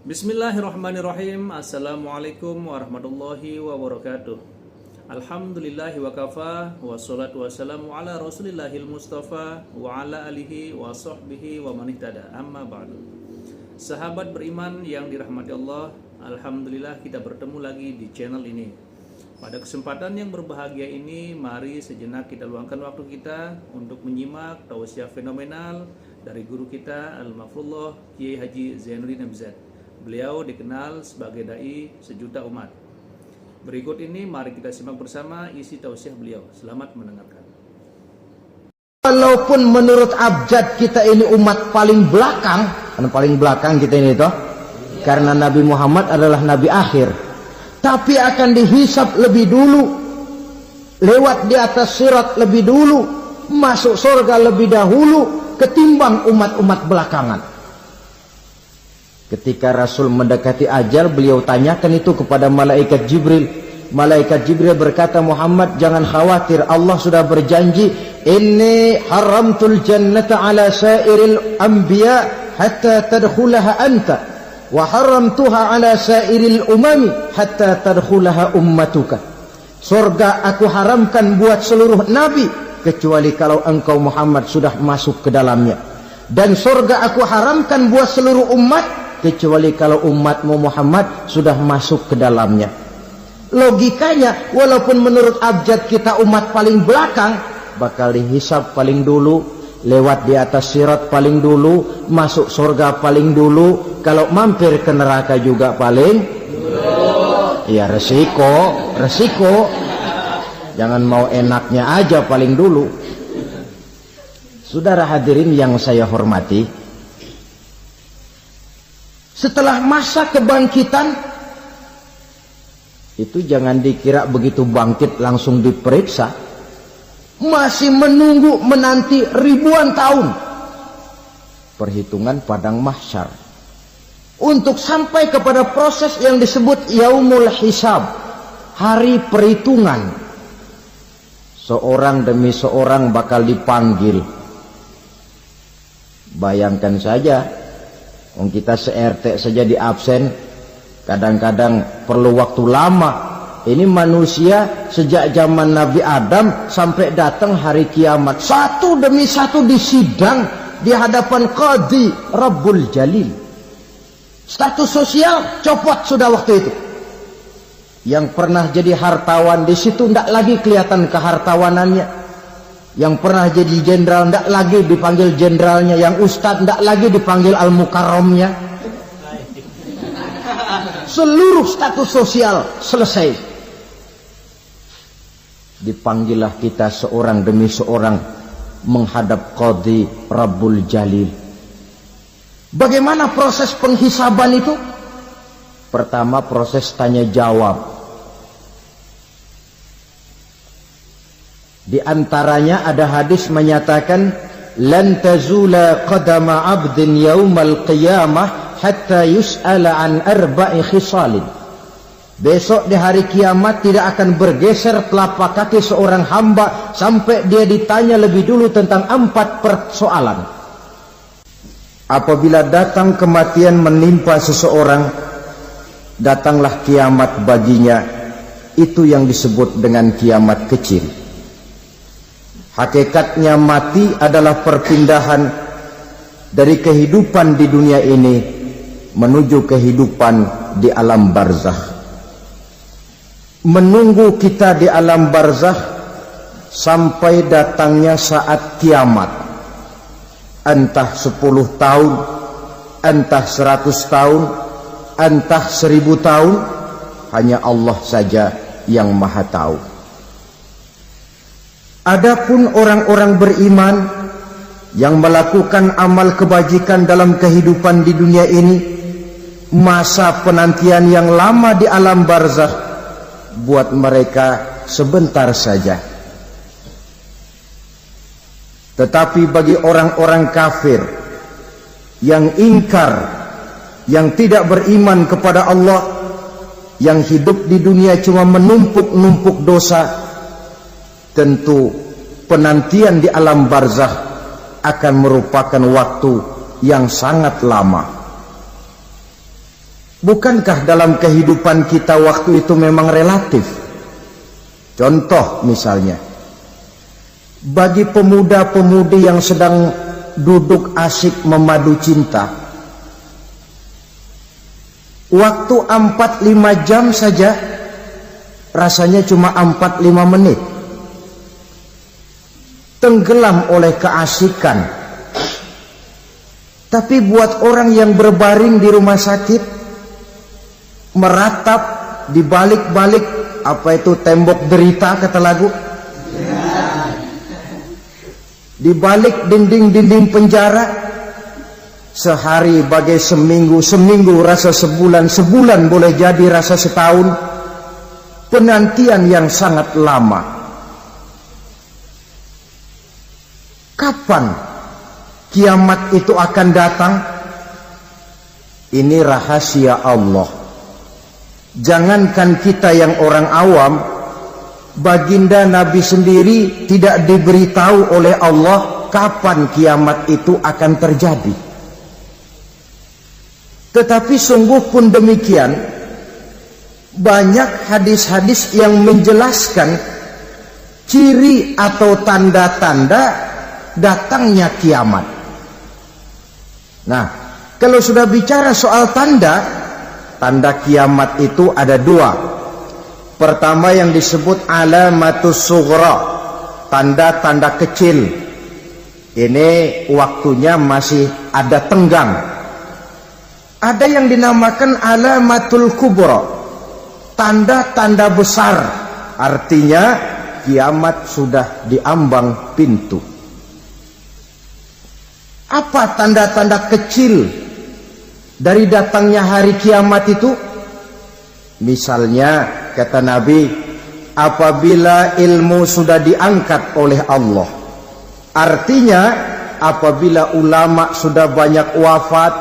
Bismillahirrahmanirrahim. Assalamualaikum warahmatullahi wabarakatuh. Alhamdulillahi wa kafa, wassalatu wassalamu ala rasulillahil mustafa wa ala alihi wa sahbihi wa manihtada, amma ba'du. Sahabat beriman yang dirahmati Allah, alhamdulillah kita bertemu lagi di channel ini. Pada kesempatan yang berbahagia ini, mari sejenak kita luangkan waktu kita untuk menyimak tausiah fenomenal dari guru kita Al-Mafrullah Kiai Haji Zainuddin MZ. Beliau dikenal sebagai dai sejuta umat. Berikut ini mari kita simak bersama isi tausiah beliau. Selamat mendengarkan. Walaupun menurut abjad kita ini umat paling belakang, karena paling belakang kita ini toh, karena Nabi Muhammad adalah Nabi akhir, tapi akan dihisab lebih dulu, lewat di atas sirat lebih dulu, masuk surga lebih dahulu ketimbang umat-umat belakangan. Ketika Rasul mendekati ajal, beliau tanyakan itu kepada malaikat Jibril. Malaikat Jibril berkata, Muhammad jangan khawatir, Allah sudah berjanji, inni haramtul jannata ala sairil anbiya hatta tadkhulaha anta wa haramtuha ala sairil umami hatta tadkhulaha ummatuka. Surga aku haramkan buat seluruh nabi kecuali kalau engkau Muhammad sudah masuk ke dalamnya, dan surga aku haramkan buat seluruh umat kecuali kalau umatmu Muhammad sudah masuk ke dalamnya. Logikanya, walaupun menurut abjad kita umat paling belakang, bakal dihisab paling dulu, lewat di atas sirat paling dulu, masuk surga paling dulu, kalau mampir ke neraka juga paling dulu. Ya resiko. Jangan mau enaknya aja paling dulu. Saudara hadirin yang saya hormati, setelah masa kebangkitan itu jangan dikira begitu bangkit langsung diperiksa, masih menunggu menanti ribuan tahun perhitungan padang mahsyar untuk sampai kepada proses yang disebut yaumul hisab, hari perhitungan. Seorang demi seorang bakal dipanggil. Bayangkan saja, kita se-RT saja di absen, kadang-kadang perlu waktu lama. Ini manusia sejak zaman Nabi Adam sampai datang hari kiamat, satu demi satu disidang di hadapan Qadhi Rabbul Jalil. Status sosial copot sudah waktu itu. Yang pernah jadi hartawan di situ tidak lagi kelihatan kehartawanannya. Yang pernah jadi jenderal tidak lagi dipanggil jenderalnya, yang ustadz tidak lagi dipanggil al-mukarramnya. Seluruh status sosial selesai. Dipanggillah kita seorang demi seorang menghadap Qadhi Rabbul Jalil. Bagaimana proses penghisaban itu? Pertama proses tanya jawab. Di antaranya ada hadis menyatakan, lan tazula qadama 'abdin yaumal qiyamah hatta yus'ala an arba'i khisalin. Besok di hari kiamat tidak akan bergeser telapak kaki seorang hamba sampai dia ditanya lebih dulu tentang 4 persoalan. Apabila datang kematian menimpa seseorang, datanglah kiamat baginya. Itu yang disebut dengan kiamat kecil. Hakikatnya mati adalah perpindahan dari kehidupan di dunia ini menuju kehidupan di alam barzakh. Menunggu kita di alam barzakh sampai datangnya saat kiamat. Entah 10 tahun, entah 100 tahun, entah 1000 tahun, hanya Allah saja yang maha tahu. Adapun orang-orang beriman yang melakukan amal kebajikan dalam kehidupan di dunia ini, masa penantian yang lama di alam barzakh buat mereka sebentar saja. Tetapi bagi orang-orang kafir yang ingkar, yang tidak beriman kepada Allah, yang hidup di dunia cuma menumpuk-numpuk dosa, tentu penantian di alam barzakh akan merupakan waktu yang sangat lama. Bukankah dalam kehidupan kita waktu itu memang relatif? Contoh misalnya, bagi pemuda-pemudi yang sedang duduk asik memadu cinta, waktu 4-5 jam saja rasanya cuma 4-5 menit. Tenggelam oleh keasikan. Tapi buat orang yang berbaring di rumah sakit, meratap di balik-balik apa itu tembok derita kata lagu, di balik dinding-dinding penjara, sehari bagai seminggu, seminggu rasa sebulan, sebulan boleh jadi rasa setahun, penantian yang sangat lama. Kapan kiamat itu akan datang? Ini rahasia Allah. Jangankan kita yang orang awam, baginda Nabi sendiri tidak diberitahu oleh Allah kapan kiamat itu akan terjadi. Tetapi sungguh pun demikian, banyak hadis-hadis yang menjelaskan ciri atau tanda-tanda datangnya kiamat. Nah, kalau sudah bicara soal tanda kiamat itu ada dua. Pertama yang disebut alamatus sughra, tanda-tanda kecil. Ini waktunya masih ada tenggang. Ada yang dinamakan alamatul kubra, tanda-tanda besar, artinya kiamat sudah diambang pintu. Apa tanda-tanda kecil dari datangnya hari kiamat itu? Misalnya kata Nabi, apabila ilmu sudah diangkat oleh Allah, artinya apabila ulama sudah banyak wafat,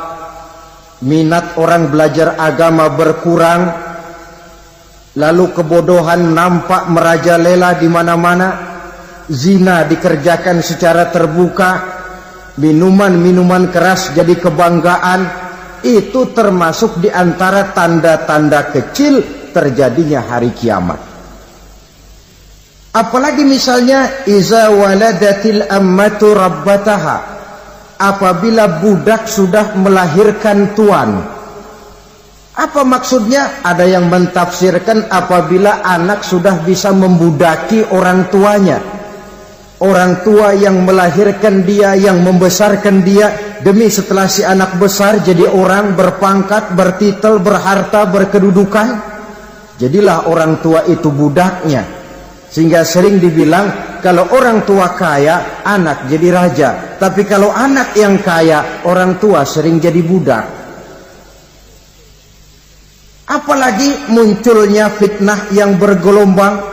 minat orang belajar agama berkurang, lalu kebodohan nampak merajalela di mana-mana, zina dikerjakan secara terbuka, minuman-minuman keras jadi kebanggaan, itu termasuk di antara tanda-tanda kecil terjadinya hari kiamat. Apalagi misalnya iza waladatil ammatu rabbataha, apabila budak sudah melahirkan tuan. Apa maksudnya? Ada yang mentafsirkan apabila anak sudah bisa membudaki orang tuanya. Orang tua yang melahirkan dia, yang membesarkan dia, demi setelah si anak besar jadi orang berpangkat, bertitel, berharta, berkedudukan, jadilah orang tua itu budaknya. Sehingga sering dibilang kalau orang tua kaya, anak jadi raja. Tapi kalau anak yang kaya, orang tua sering jadi budak. Apalagi munculnya fitnah yang bergelombang,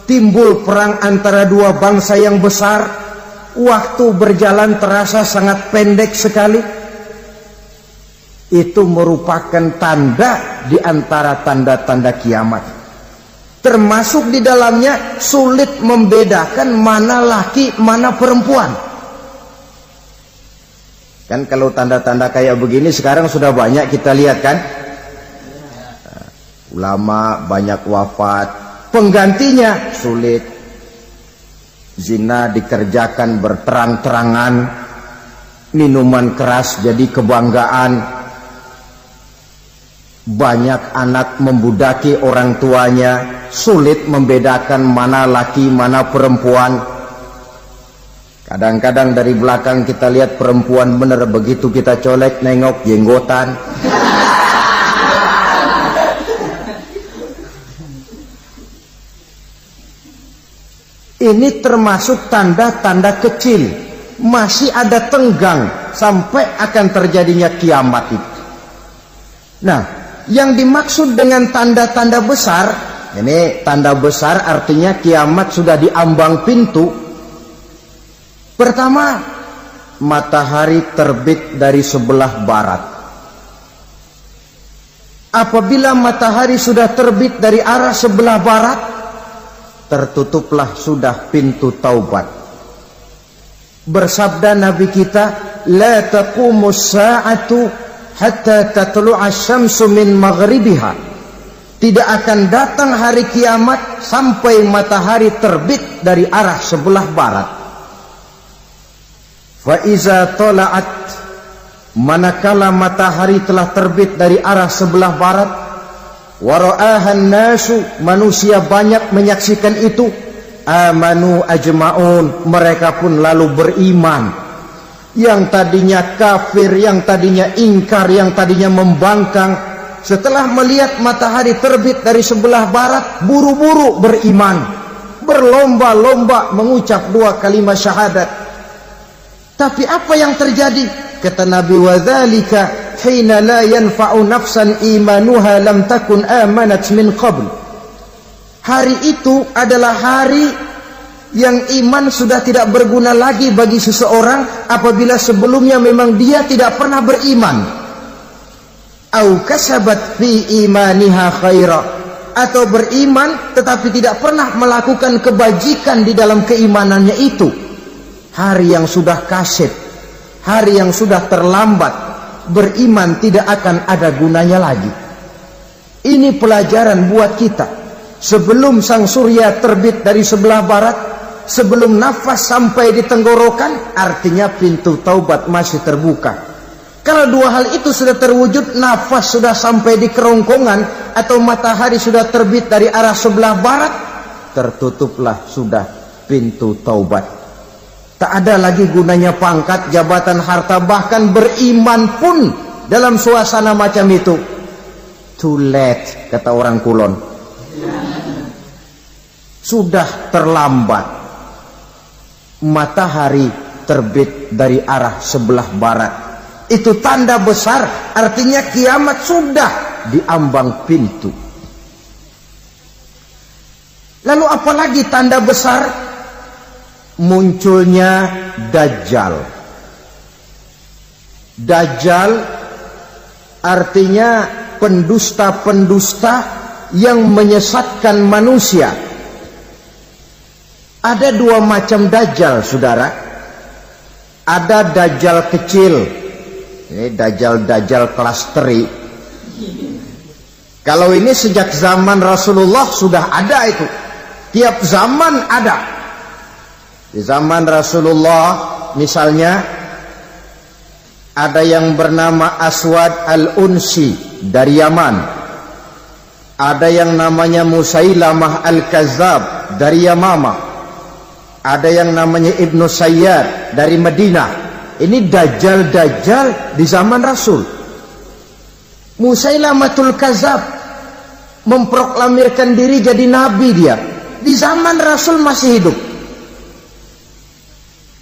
timbul perang antara dua bangsa yang besar, waktu berjalan terasa sangat pendek sekali. Itu merupakan tanda di antara tanda-tanda kiamat. Termasuk di dalamnya sulit membedakan mana laki, mana perempuan. Kan kalau tanda-tanda kayak begini sekarang sudah banyak kita lihat kan. Ulama banyak wafat, penggantinya sulit. Zina dikerjakan berterang-terangan, minuman keras jadi kebanggaan, banyak anak membudaki orang tuanya, sulit membedakan mana laki mana perempuan. Kadang-kadang dari belakang kita lihat perempuan bener, begitu kita colek nengok jenggotan. Ini termasuk tanda-tanda kecil, masih ada tenggang sampai akan terjadinya kiamat itu. Nah, yang dimaksud dengan tanda-tanda besar, ini tanda besar artinya kiamat sudah diambang pintu. Pertama, matahari terbit dari sebelah barat. Apabila matahari sudah terbit dari arah sebelah barat, tertutuplah sudah pintu taubat. Bersabda Nabi kita, la taqumus sa'atu hatta tatlu'a syamsu min maghribiha. Tidak akan datang hari kiamat sampai matahari terbit dari arah sebelah barat. Fa iza tala'at, manakala matahari telah terbit dari arah sebelah barat, wa ra'ahan nasu, manusia banyak menyaksikan itu, amanu ajma'un, mereka pun lalu beriman. Yang tadinya kafir, yang tadinya ingkar, yang tadinya membangkang, setelah melihat matahari terbit dari sebelah barat, buru-buru beriman, berlomba-lomba mengucap 2 kalimat syahadat. Tapi apa yang terjadi? Kata Nabi, wadzalika hina la yanfa'u nafsan imanuha lam takun amanat min qabl. Hari itu adalah hari yang iman sudah tidak berguna lagi bagi seseorang apabila sebelumnya memang dia tidak pernah beriman. Au kasabat fi imaniha khaira, atau beriman tetapi tidak pernah melakukan kebajikan di dalam keimanannya itu. Hari yang sudah kaset, hari yang sudah terlambat, beriman tidak akan ada gunanya lagi. Ini pelajaran buat kita. Sebelum sang surya terbit dari sebelah barat, sebelum nafas sampai di tenggorokan, artinya pintu taubat masih terbuka. Kalau 2 hal itu sudah terwujud, nafas sudah sampai di kerongkongan atau matahari sudah terbit dari arah sebelah barat, tertutuplah sudah pintu taubat. Tak ada lagi gunanya pangkat, jabatan, harta, bahkan beriman pun dalam suasana macam itu. Too late, kata orang Kulon. Sudah terlambat. Matahari terbit dari arah sebelah barat. Itu tanda besar, artinya kiamat sudah di ambang pintu. Lalu apalagi tanda besar? Munculnya Dajjal. Dajjal artinya pendusta-pendusta yang menyesatkan manusia. Ada 2 macam Dajjal, saudara. Ada Dajjal kecil. Ini Dajjal kelas teri. Kalau ini sejak zaman Rasulullah sudah ada itu. Tiap zaman ada. Di zaman Rasulullah misalnya ada yang bernama Aswad al-Unsi dari Yaman. Ada yang namanya Musailamah al-Kazzab dari Yamama. Ada yang namanya Ibnu Sayyad dari Madinah. Ini Dajjal di zaman Rasul. Musailamatul Kazzab memproklamirkan diri jadi nabi dia. Di zaman Rasul masih hidup.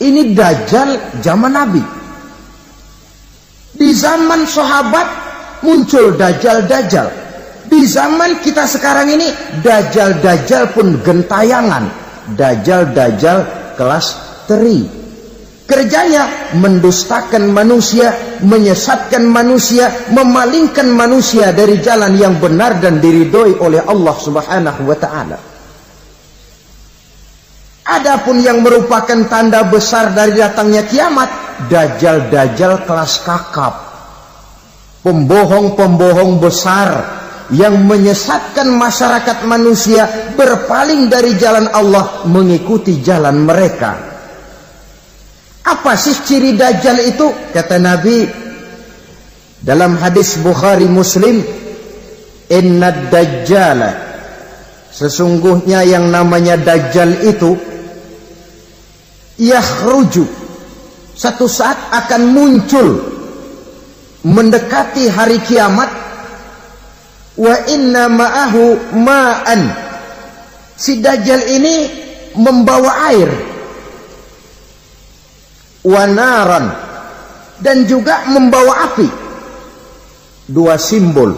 Ini Dajjal zaman Nabi. Di zaman sahabat muncul Dajjal. Di zaman kita sekarang ini Dajjal pun gentayangan. Dajjal kelas teri. Kerjanya mendustakan manusia, menyesatkan manusia, memalingkan manusia dari jalan yang benar dan diridhoi oleh Allah Subhanahu wa taala. Adapun yang merupakan tanda besar dari datangnya kiamat, Dajjal kelas kakap. Pembohong-pembohong besar yang menyesatkan masyarakat manusia berpaling dari jalan Allah mengikuti jalan mereka. Apa sih ciri Dajjal itu? Kata Nabi dalam hadis Bukhari Muslim, Innad Dajjala, sesungguhnya yang namanya Dajjal itu yakhruju, satu saat akan muncul mendekati hari kiamat. Wa inna ma'ahu ma'an, si Dajjal ini membawa air. Wa naran, dan juga membawa api. 2 simbol.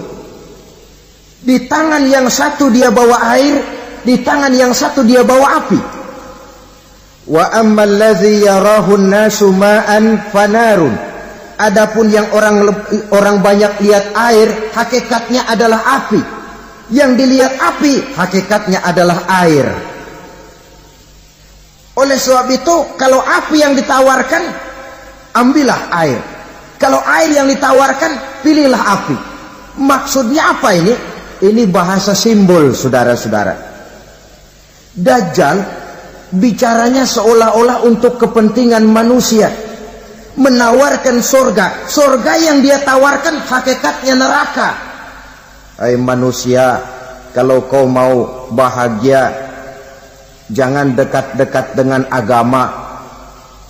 Di tangan yang satu dia bawa air, di tangan yang satu dia bawa api. Wa ammal ladzi yarahu an-nasu ma'an fanarun, adapun yang orang banyak lihat air, hakikatnya adalah api. Yang dilihat api, hakikatnya adalah air. Oleh sebab itu, kalau api yang ditawarkan, ambillah air. Kalau air yang ditawarkan, pilihlah api. Maksudnya apa ini? Ini bahasa simbol, saudara-saudara. Dajjal bicaranya seolah-olah untuk kepentingan manusia, menawarkan surga. Surga yang dia tawarkan hakikatnya neraka. Hai manusia, kalau kau mau bahagia, jangan dekat-dekat dengan agama.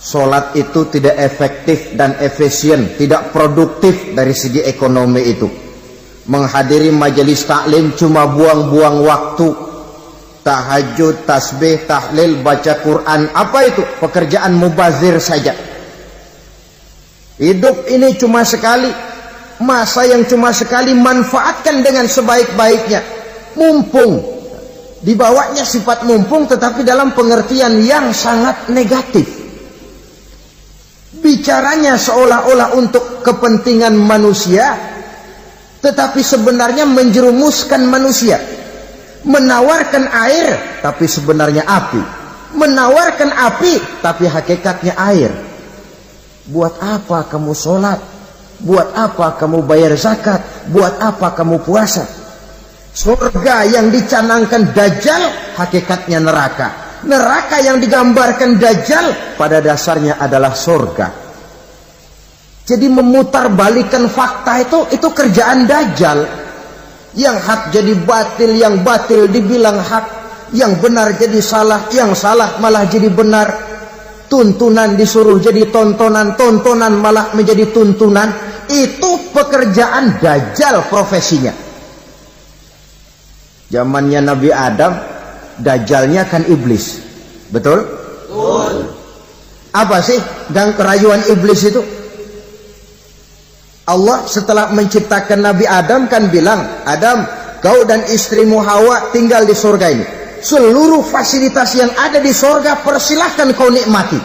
Sholat itu tidak efektif dan efisien, tidak produktif dari segi ekonomi itu. Menghadiri majelis taklim cuma buang-buang waktu. Tahajud, tasbih, tahlil, baca Quran, apa itu? Pekerjaan mubazir saja. Hidup ini cuma sekali, masa yang cuma sekali, manfaatkan dengan sebaik-baiknya. Mumpung, dibawanya sifat mumpung tetapi dalam pengertian yang sangat negatif. Bicaranya seolah-olah untuk kepentingan manusia, tetapi sebenarnya menjerumuskan manusia. Menawarkan air, tapi sebenarnya api. Menawarkan api, tapi hakikatnya air. Buat apa kamu sholat? Buat apa kamu bayar zakat? Buat apa kamu puasa? Surga yang dicanangkan Dajjal, hakikatnya neraka. Neraka yang digambarkan Dajjal pada dasarnya adalah surga. Jadi memutarbalikan fakta itu kerjaan Dajjal. Yang hak jadi batil, yang batil dibilang hak, yang benar jadi salah, yang salah malah jadi benar. Tuntunan disuruh jadi tontonan, tontonan malah menjadi tuntunan. Itu pekerjaan Dajjal profesinya. Zamannya Nabi Adam, Dajjalnya kan iblis. Betul? Betul. Apa sih gang kerayuan iblis itu? Allah setelah menciptakan Nabi Adam kan bilang, Adam, kau dan istrimu Hawa tinggal di surga ini. Seluruh fasilitas yang ada di surga persilahkan kau nikmati.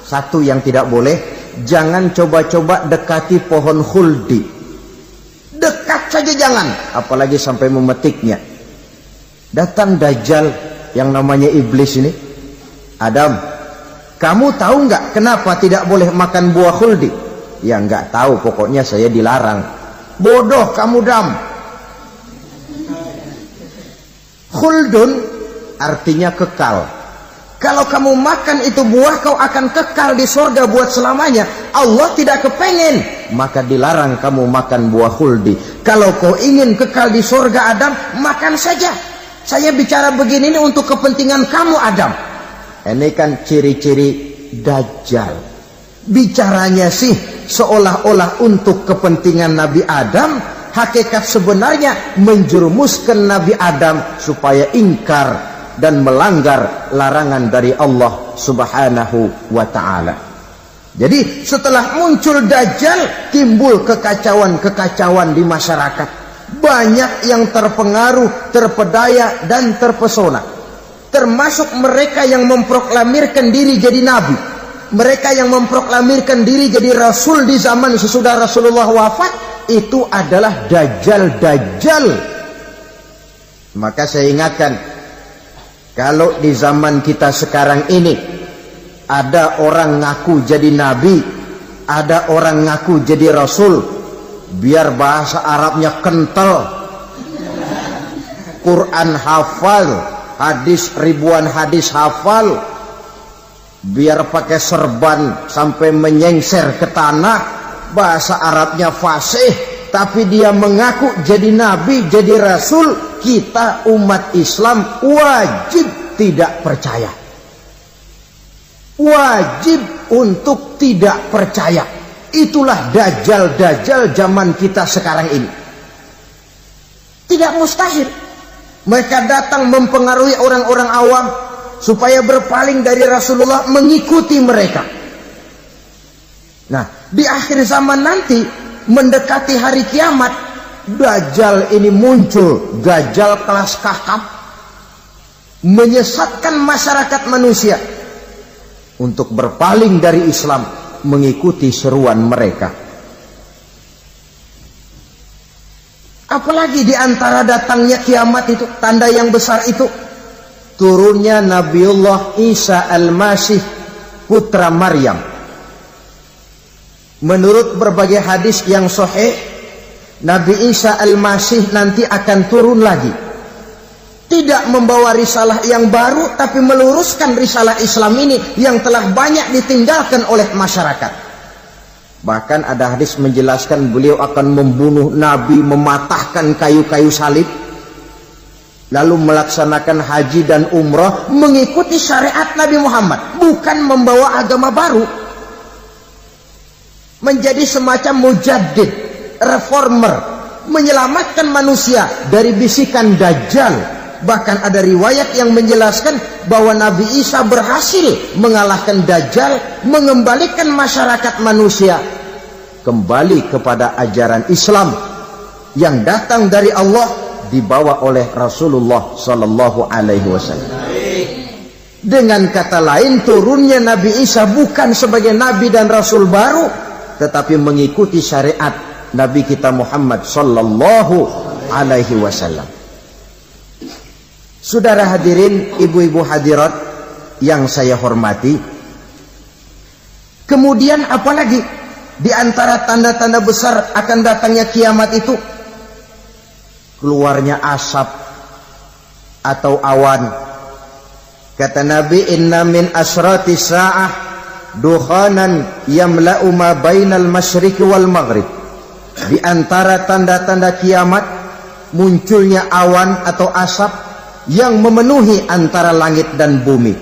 Satu yang tidak boleh, jangan coba-coba dekati pohon khuldi. Dekat saja jangan, apalagi sampai memetiknya. Datang Dajjal yang namanya iblis ini. Adam, kamu tahu nggak kenapa tidak boleh makan buah khuldi? Ya nggak tahu, pokoknya saya dilarang. Bodoh kamu Dam. Khuldun artinya kekal. Kalau kamu makan itu buah, kau akan kekal di surga buat selamanya. Allah tidak kepengen, maka dilarang kamu makan buah khuldi. Kalau kau ingin kekal di surga Adam, makan saja. Saya bicara begini ini untuk kepentingan kamu Adam. Ini kan ciri-ciri Dajjal. Bicaranya sih seolah-olah untuk kepentingan Nabi Adam, hakikat sebenarnya menjerumuskan Nabi Adam supaya ingkar dan melanggar larangan dari Allah Subhanahu wa ta'ala. Jadi setelah muncul Dajjal, timbul kekacauan-kekacauan di masyarakat. Banyak yang terpengaruh, terpedaya dan terpesona. Termasuk mereka yang memproklamirkan diri jadi nabi, mereka yang memproklamirkan diri jadi rasul di zaman sesudah Rasulullah wafat. Itu adalah Dajjal. Maka saya ingatkan, kalau di zaman kita sekarang ini ada orang ngaku jadi nabi, ada orang ngaku jadi rasul, biar bahasa Arabnya kental, Quran hafal, hadis ribuan hadis hafal, biar pakai serban sampai menyengser ke tanah, bahasa Arabnya fasih, tapi dia mengaku jadi nabi, jadi rasul, kita umat Islam wajib tidak percaya. Wajib untuk tidak percaya. Itulah Dajjal zaman kita sekarang ini. Tidak mustahil mereka datang mempengaruhi orang-orang awam supaya berpaling dari Rasulullah, mengikuti mereka. Nah, di akhir zaman nanti, mendekati hari kiamat, Dajjal ini muncul. Dajjal kelas kakap, menyesatkan masyarakat manusia untuk berpaling dari Islam, mengikuti seruan mereka. Apalagi di antara datangnya kiamat itu, tanda yang besar itu, turunnya Nabiullah Isa Al-Masih, putra Maryam. menurut berbagai hadis yang sahih, Nabi Isa Al-Masih nanti akan turun lagi, tidak membawa risalah yang baru, tapi meluruskan risalah Islam ini yang telah banyak ditinggalkan oleh masyarakat. Bahkan ada hadis menjelaskan beliau akan membunuh Nabi, mematahkan kayu-kayu salib, lalu melaksanakan haji dan umrah mengikuti syariat Nabi Muhammad, bukan membawa agama baru. Menjadi semacam mujaddid, reformer, menyelamatkan manusia dari bisikan Dajjal. Bahkan ada riwayat yang menjelaskan bahwa Nabi Isa berhasil mengalahkan Dajjal, mengembalikan masyarakat manusia kembali kepada ajaran Islam yang datang dari Allah, dibawa oleh Rasulullah Sallallahu Alaihi Wasallam. Dengan kata lain, turunnya Nabi Isa bukan sebagai Nabi dan Rasul baru, tetapi mengikuti syariat Nabi kita Muhammad Sallallahu Alaihi Wasallam. Saudara hadirin, ibu-ibu hadirat yang saya hormati, kemudian apalagi di antara tanda-tanda besar akan datangnya kiamat itu? Keluarnya asap atau awan. Kata Nabi, inna min asrati sa'ah dukhanan yamla'u ma bainal masyriqi wal maghrib. Di antara tanda-tanda kiamat munculnya awan atau asap yang memenuhi antara langit dan bumi.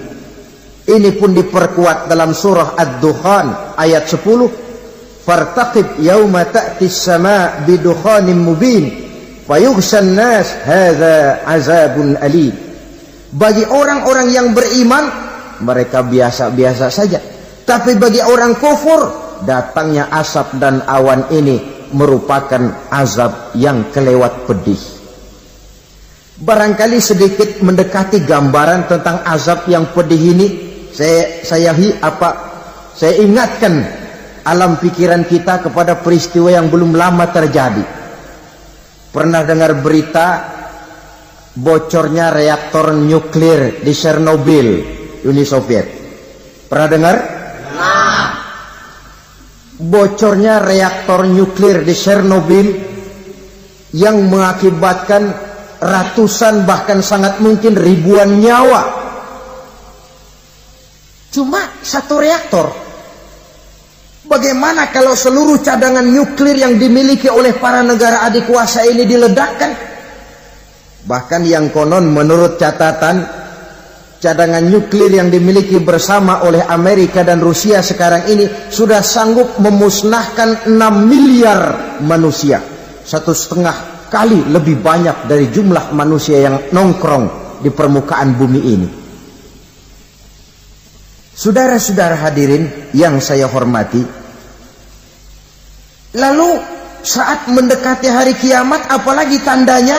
Ini pun diperkuat dalam surah Ad-Dukhan ayat 10. Fartaqib yauma ta'ti as-sama' bidukhanin mubin fayughshan nas hadza azabun alim. Bagi orang-orang yang beriman, mereka biasa-biasa saja, tapi bagi orang kufur, datangnya asap dan awan ini merupakan azab yang kelewat pedih. Barangkali sedikit mendekati gambaran tentang azab yang pedih ini, saya ingatkan alam pikiran kita kepada peristiwa yang belum lama terjadi. Pernah dengar berita bocornya reaktor nuklir di Chernobyl, Uni Soviet? Pernah dengar? Nah. Bocornya reaktor nuklir di Chernobyl yang mengakibatkan ratusan bahkan sangat mungkin ribuan nyawa. Cuma satu reaktor. Bagaimana kalau seluruh cadangan nuklir yang dimiliki oleh para negara adikuasa ini diledakkan? Bahkan yang konon menurut catatan, cadangan nuklir yang dimiliki bersama oleh Amerika dan Rusia sekarang ini sudah sanggup memusnahkan 6 miliar manusia. 1,5 kali lebih banyak dari jumlah manusia yang nongkrong di permukaan bumi ini. Saudara-saudara hadirin yang saya hormati, lalu saat mendekati hari kiamat, apalagi tandanya?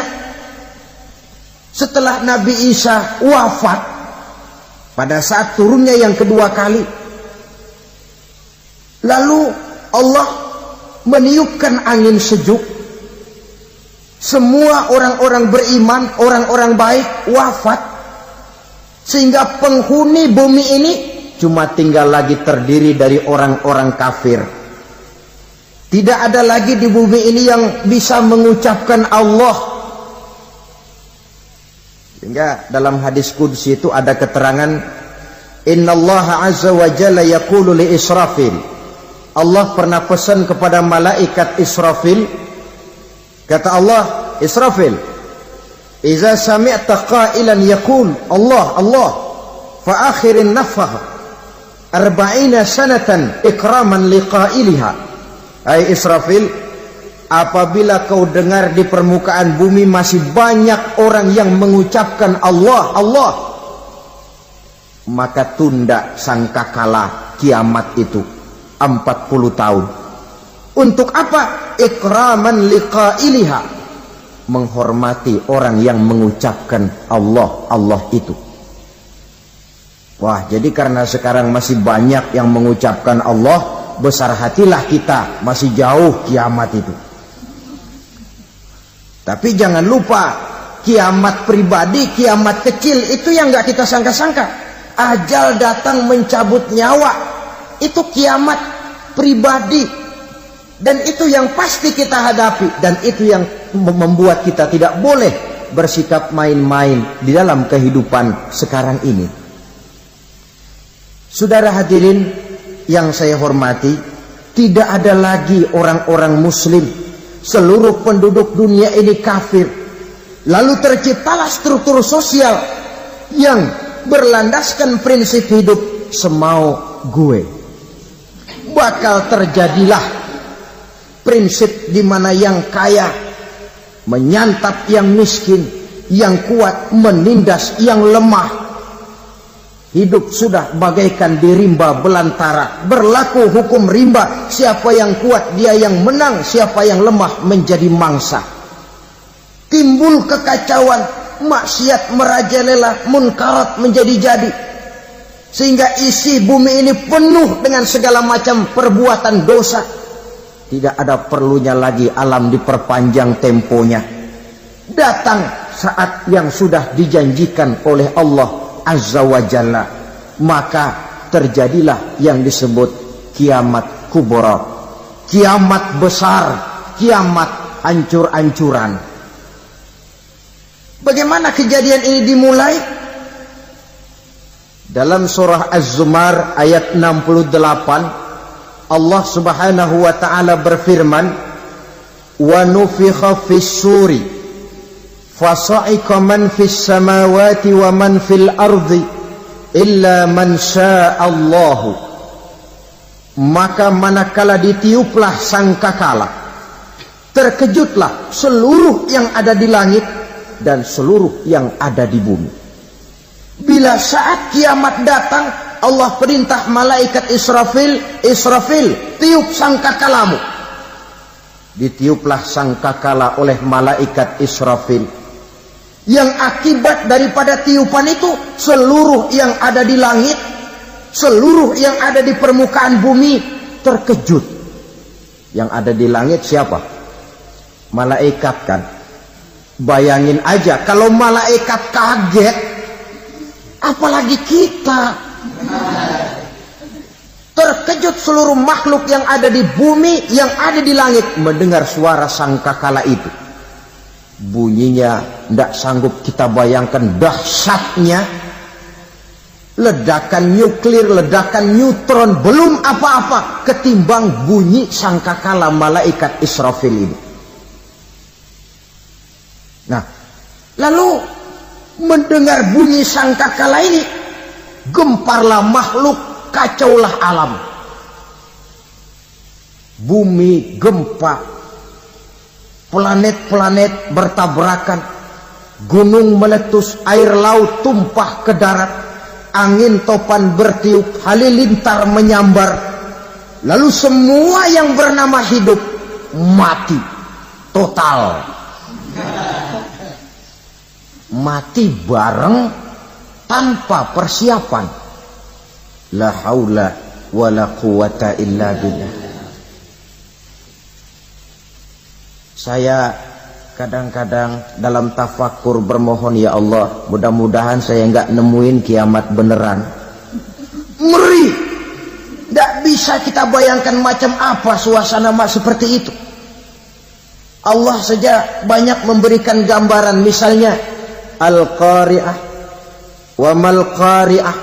Setelah Nabi Isa wafat, pada saat turunnya yang kedua kali, lalu Allah meniupkan angin sejuk. Semua orang-orang beriman, orang-orang baik wafat, sehingga penghuni bumi ini cuma tinggal lagi terdiri dari orang-orang kafir. Tidak ada lagi di bumi ini yang bisa mengucapkan Allah. Sehingga dalam hadis qudsi itu ada keterangan, innallaha azza wa jalla yaqulu li Israfil. Allah pernah pesan kepada malaikat Israfil. Kata Allah, Israfil, iza sami'ta qailan yaqul Allah Allah fa akhirin nafakh 40 sanatan ikraman liqailiha. Hai Israfil, apabila kau dengar di permukaan bumi masih banyak orang yang mengucapkan Allah Allah, maka tunda sangkakala kiamat itu 40 tahun. Untuk apa? Ikraman liqailiha, menghormati orang yang mengucapkan Allah Allah itu. Wah, jadi karena sekarang masih banyak yang mengucapkan Allah, besar hatilah kita, masih jauh kiamat itu. Tapi jangan lupa, kiamat pribadi, kiamat kecil itu yang gak kita sangka-sangka. Ajal datang mencabut nyawa, itu kiamat pribadi, Dan itu yang pasti kita hadapi, dan itu yang membuat kita tidak boleh bersikap main-main di dalam kehidupan sekarang ini. Saudara hadirin yang saya hormati, tidak ada lagi orang-orang muslim. Seluruh penduduk dunia ini kafir. Lalu terciptalah struktur sosial yang berlandaskan prinsip hidup semau gue. Bakal terjadilah prinsip di mana yang kaya menyantap yang miskin, yang kuat menindas yang lemah. Hidup sudah bagaikan di rimba belantara. Berlaku hukum rimba. Siapa yang kuat dia yang menang, siapa yang lemah menjadi mangsa. Timbul kekacauan, maksiat merajalela, munkarat menjadi-jadi. Sehingga isi bumi ini penuh dengan segala macam perbuatan dosa. Tidak ada perlunya lagi alam diperpanjang temponya. Datang saat yang sudah dijanjikan oleh Allah Azza wa Jalla, maka terjadilah yang disebut kiamat kubra, kiamat besar, kiamat hancur-hancuran. Bagaimana kejadian ini dimulai? Dalam surah Az-Zumar ayat 68, Allah Subhanahu wa taala berfirman, "Wa nufikha fis-suri fasa'iqa man fis samawati wa man fil ardi illa man sya'allahu." Maka manakala ditiuplah sangkakala, terkejutlah seluruh yang ada di langit dan seluruh yang ada di bumi. Bila saat kiamat datang, Allah perintah malaikat Israfil, Israfil, tiup sangkakalamu. Ditiuplah sangkakala oleh malaikat Israfil. Yang akibat daripada tiupan itu, seluruh yang ada di langit, seluruh yang ada di permukaan bumi terkejut. Yang ada di langit siapa? Malaikat kan. Bayangin aja kalau malaikat kaget, apalagi kita. Terkejut seluruh makhluk yang ada di bumi, yang ada di langit mendengar suara sangkakala itu. Bunyinya tidak sanggup kita bayangkan dahsyatnya. Ledakan nuklir, ledakan neutron, belum apa-apa ketimbang bunyi sangkakala malaikat Israfil ini. Nah, lalu mendengar bunyi sangkakala ini, gemparlah makhluk, kacaulah alam. Bumi gempa, planet-planet bertabrakan, gunung meletus, air laut tumpah ke darat, angin topan bertiup, halilintar menyambar. Lalu semua yang bernama hidup mati total. Mati bareng tanpa persiapan. La haula wa la quwata illa billah. Saya kadang-kadang dalam tafakur bermohon, ya Allah, mudah-mudahan saya enggak nemuin kiamat beneran. Ngeri. Tidak bisa kita bayangkan macam apa suasana seperti itu. Allah saja banyak memberikan gambaran, misalnya Al-Qari'ah, wa mal qari'ah,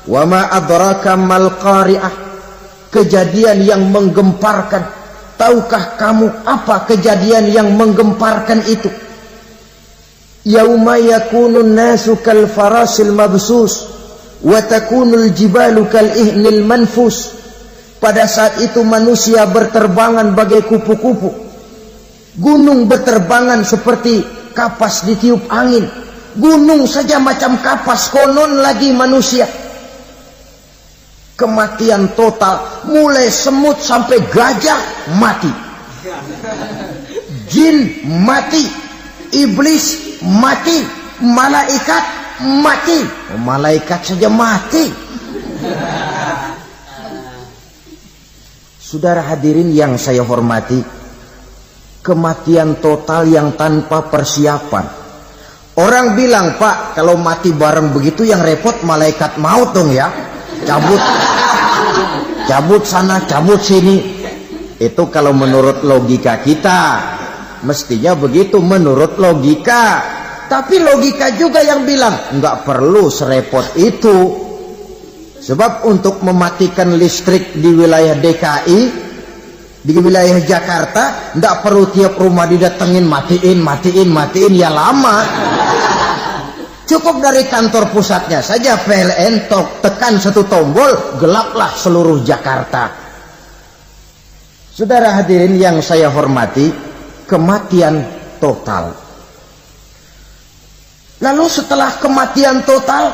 wa ma adraka mal qari'ah. Kejadian yang menggemparkan. Tahukah kamu apa kejadian yang menggemparkan itu? Yauma yakunun nasu kal farasil mabsus wa takunul jibalu kal ihnil manfus. Pada saat itu manusia berterbangan bagai kupu-kupu. Gunung berterbangan seperti kapas ditiup angin. Gunung saja macam kapas, konon lagi manusia. Kematian total, mulai semut sampai gajah mati, jin mati, iblis mati, malaikat mati. Malaikat saja mati. Saudara hadirin yang saya hormati, kematian total yang tanpa persiapan. Orang bilang, Pak, kalau mati bareng begitu yang repot malaikat maut dong ya. Cabut sana, cabut sini. Itu kalau menurut logika kita, mestinya begitu menurut logika. Tapi logika juga yang bilang nggak perlu serepot itu. Sebab untuk mematikan listrik di wilayah DKI, di wilayah Jakarta, nggak perlu tiap rumah didatengin matiin, ya lama. Cukup dari kantor pusatnya saja PLN, tekan satu tombol, gelaplah seluruh Jakarta. Saudara hadirin yang saya hormati, kematian total. Lalu setelah kematian total,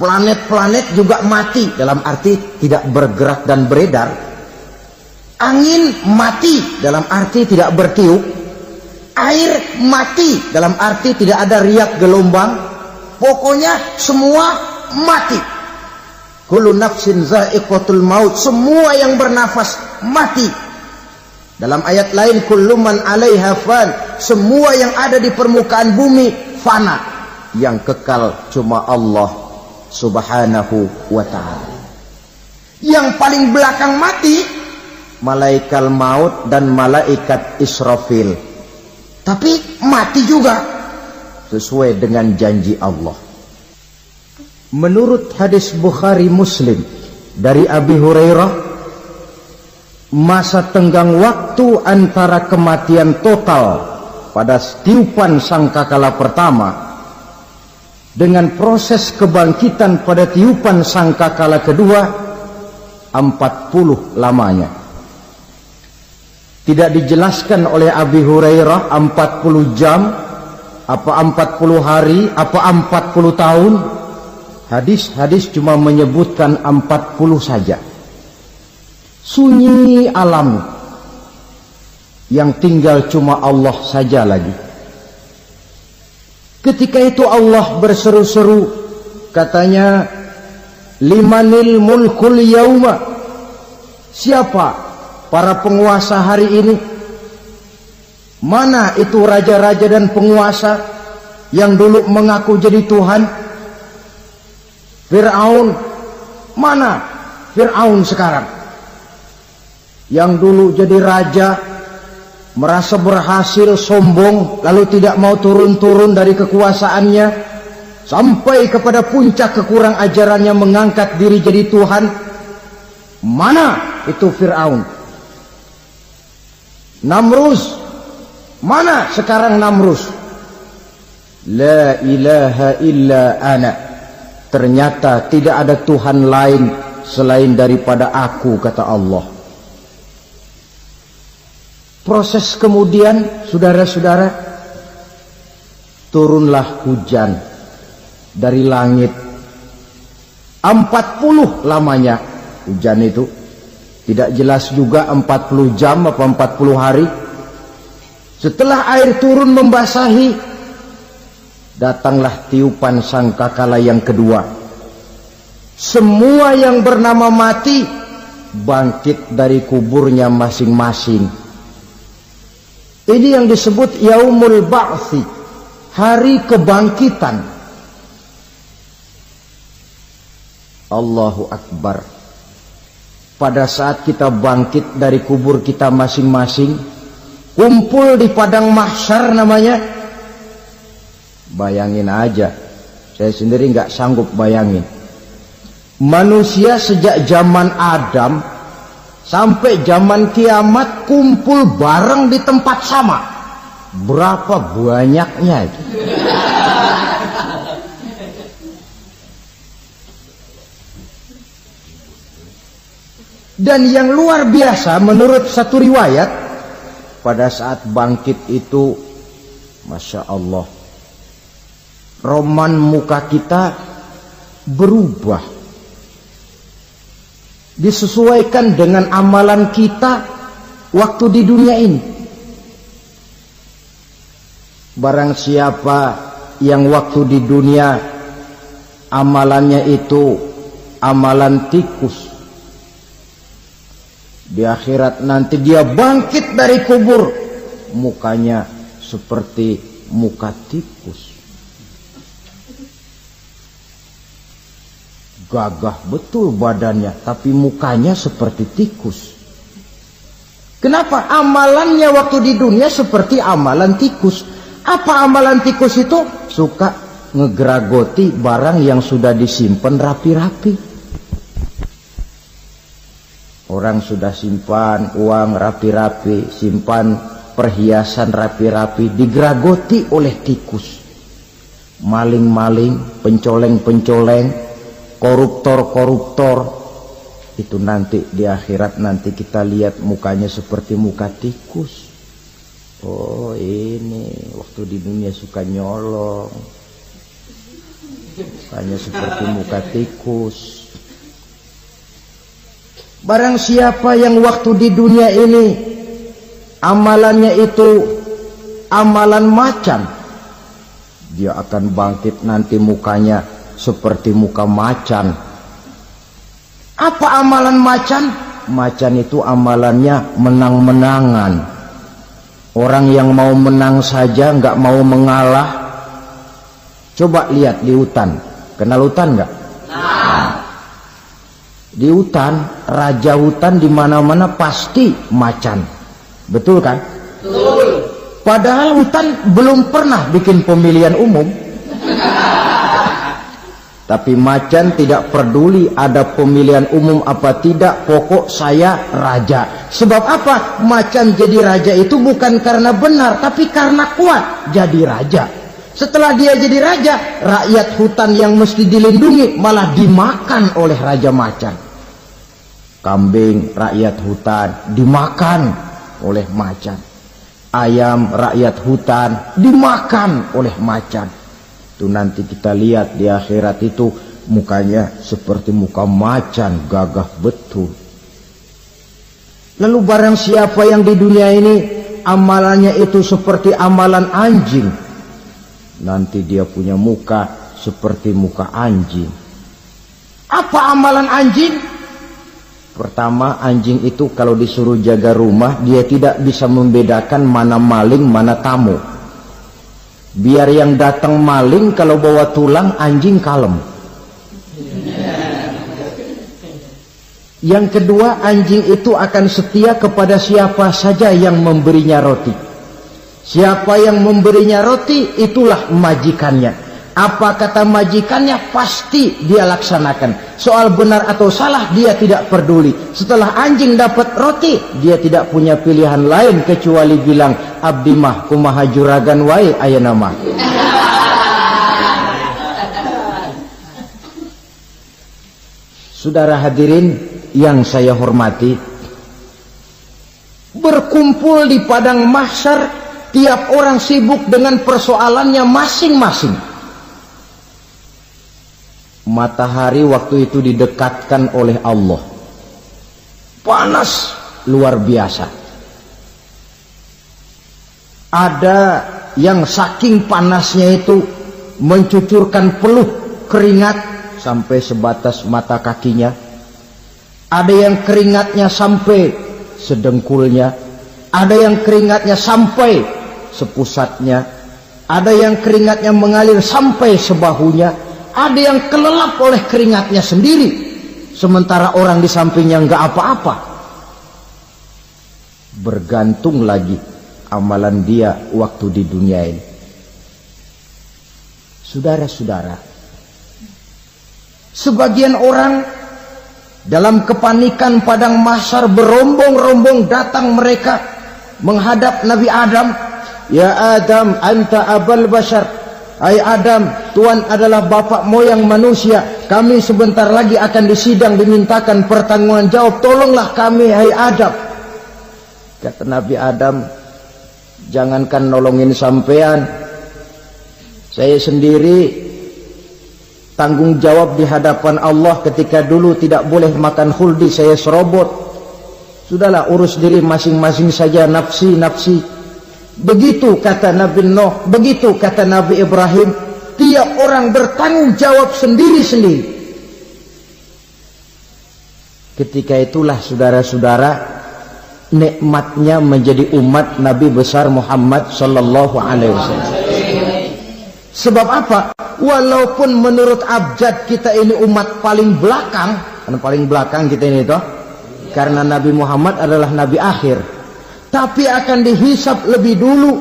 planet-planet juga mati, dalam arti tidak bergerak dan beredar. Angin mati, dalam arti tidak bertiup. Air mati, dalam arti tidak ada riak gelombang. Pokoknya semua mati. Kullu nafsin za'iqatul maut, semua yang bernafas mati. Dalam ayat lain, kullu man 'alaiha fan, semua yang ada di permukaan bumi fana. Yang kekal cuma Allah Subhanahu wa ta'ala. Yang paling belakang mati malaikat maut dan malaikat Israfil. Tapi mati juga sesuai dengan janji Allah. Menurut hadis Bukhari Muslim dari Abi Hurairah, masa tenggang waktu antara kematian total pada tiupan sangkakala pertama dengan proses kebangkitan pada tiupan sangkakala kedua 40 lamanya. Tidak dijelaskan oleh Abi Hurairah 40 jam, apa 40 hari, apa 40 tahun. Hadis-hadis cuma menyebutkan 40 saja. Sunyi alam, yang tinggal cuma Allah saja lagi. Ketika itu Allah berseru-seru, katanya, limanil mulkul yauma, siapa para penguasa hari ini? Mana itu raja-raja dan penguasa yang dulu mengaku jadi Tuhan? Fir'aun, mana Fir'aun sekarang? Yang dulu jadi raja, merasa berhasil, sombong, lalu tidak mau turun-turun dari kekuasaannya, sampai kepada puncak kekurang ajarannya mengangkat diri jadi Tuhan. Mana itu Fir'aun? Namrus, mana sekarang Namrus? La ilaha illa ana, ternyata tidak ada Tuhan lain selain daripada aku, kata Allah. Proses kemudian, saudara-saudara, turunlah hujan dari langit. 40 lamanya hujan itu. Tidak jelas juga 40 jam apa 40 hari. Setelah air turun membasahi, datanglah tiupan sangkakala yang kedua. Semua yang bernama mati bangkit dari kuburnya masing-masing. Ini yang disebut Yaumul Ba'thi, hari kebangkitan. Allahu Akbar. Pada saat kita bangkit dari kubur kita masing-masing, kumpul di padang mahsyar namanya. Bayangin aja, saya sendiri nggak sanggup bayangin. Manusia sejak zaman Adam sampai zaman kiamat kumpul bareng di tempat sama. Berapa banyaknya itu? Dan yang luar biasa, menurut satu riwayat, pada saat bangkit itu, Masya Allah, roman muka kita berubah, disesuaikan dengan amalan kita waktu di dunia ini. Barang siapa yang waktu di dunia amalannya itu amalan tikus, di akhirat nanti dia bangkit dari kubur, mukanya seperti muka tikus. Gagah betul badannya, tapi mukanya seperti tikus. Kenapa? Amalannya waktu di dunia seperti amalan tikus. Apa amalan tikus itu? Suka ngegeragoti barang yang sudah disimpan rapi-rapi. Orang sudah simpan uang rapi-rapi, simpan perhiasan rapi-rapi, digeragoti oleh tikus. Maling-maling, pencoleng-pencoleng, koruptor-koruptor. Itu nanti di akhirat nanti kita lihat mukanya seperti muka tikus. Oh ini waktu di dunia suka nyolong, mukanya seperti muka tikus. Barang siapa yang waktu di dunia ini amalannya itu amalan macan, dia akan bangkit nanti mukanya seperti muka macan. Apa amalan macan? Macan itu amalannya menang-menangan. Orang yang mau menang saja nggak mau mengalah. Coba lihat di hutan. Kenal hutan nggak? Nah. Di hutan, raja hutan di mana-mana pasti macan. Betul kan? Betul. Padahal hutan belum pernah bikin pemilihan umum. Tapi macan tidak peduli ada pemilihan umum apa tidak, pokok saya raja. Sebab apa? Macan jadi raja itu bukan karena benar, tapi karena kuat jadi raja. Setelah dia jadi raja, rakyat hutan yang mesti dilindungi malah dimakan oleh raja macan. Kambing rakyat hutan dimakan oleh macan. Ayam rakyat hutan dimakan oleh macan. Itu nanti kita lihat di akhirat itu mukanya seperti muka macan, gagah betul. Lalu barang siapa yang di dunia ini amalannya itu seperti amalan anjing, nanti dia punya muka seperti muka anjing. Apa amalan anjing? Pertama, anjing itu kalau disuruh jaga rumah dia tidak bisa membedakan mana maling mana tamu. Biar yang datang maling kalau bawa tulang, anjing kalem. Yang kedua, anjing itu akan setia kepada siapa saja yang memberinya roti. Siapa yang memberinya roti, itulah majikannya. Apa kata majikannya, pasti dia laksanakan. Soal benar atau salah, dia tidak peduli. Setelah anjing dapat roti, dia tidak punya pilihan lain kecuali bilang, abdi mah kumaha juragan wae ayeuna mah. Saudara hadirin yang saya hormati, berkumpul di padang mahsyar, tiap orang sibuk dengan persoalannya masing-masing. Matahari waktu itu didekatkan oleh Allah, panas luar biasa. Ada yang saking panasnya itu mencucurkan peluh keringat sampai sebatas mata kakinya. Ada yang keringatnya sampai sedengkulnya. Ada yang keringatnya sampai sepusatnya. Ada yang keringatnya mengalir sampai sebahunya. Ada yang kelelap oleh keringatnya sendiri, sementara orang di sampingnya nggak apa-apa. Bergantung lagi amalan dia waktu di dunia ini. Saudara-saudara, sebagian orang dalam kepanikan padang mahsyar berombong-rombong datang mereka menghadap Nabi Adam. Ya Adam, anta abal bashar. Hai Adam, Tuhan adalah bapak moyang manusia. Kami sebentar lagi akan disidang, dimintakan pertanggungan jawab. Tolonglah kami, hai Adam. Kata Nabi Adam, jangankan nolongin sampean, saya sendiri tanggung jawab di hadapan Allah. Ketika dulu tidak boleh makan khuldi, saya serobot. Sudahlah, urus diri masing-masing saja, nafsi-nafsi. Begitu kata Nabi Nuh, begitu kata Nabi Ibrahim. Tiap orang bertanggung jawab sendiri-sendiri. Ketika itulah saudara-saudara, nikmatnya menjadi umat Nabi besar Muhammad sallallahu alaihi wasallam. Sebab apa? Walaupun menurut abjad kita ini umat paling belakang, karena paling belakang kita ini toh, karena Nabi Muhammad adalah Nabi akhir. tapi akan dihisab lebih dulu,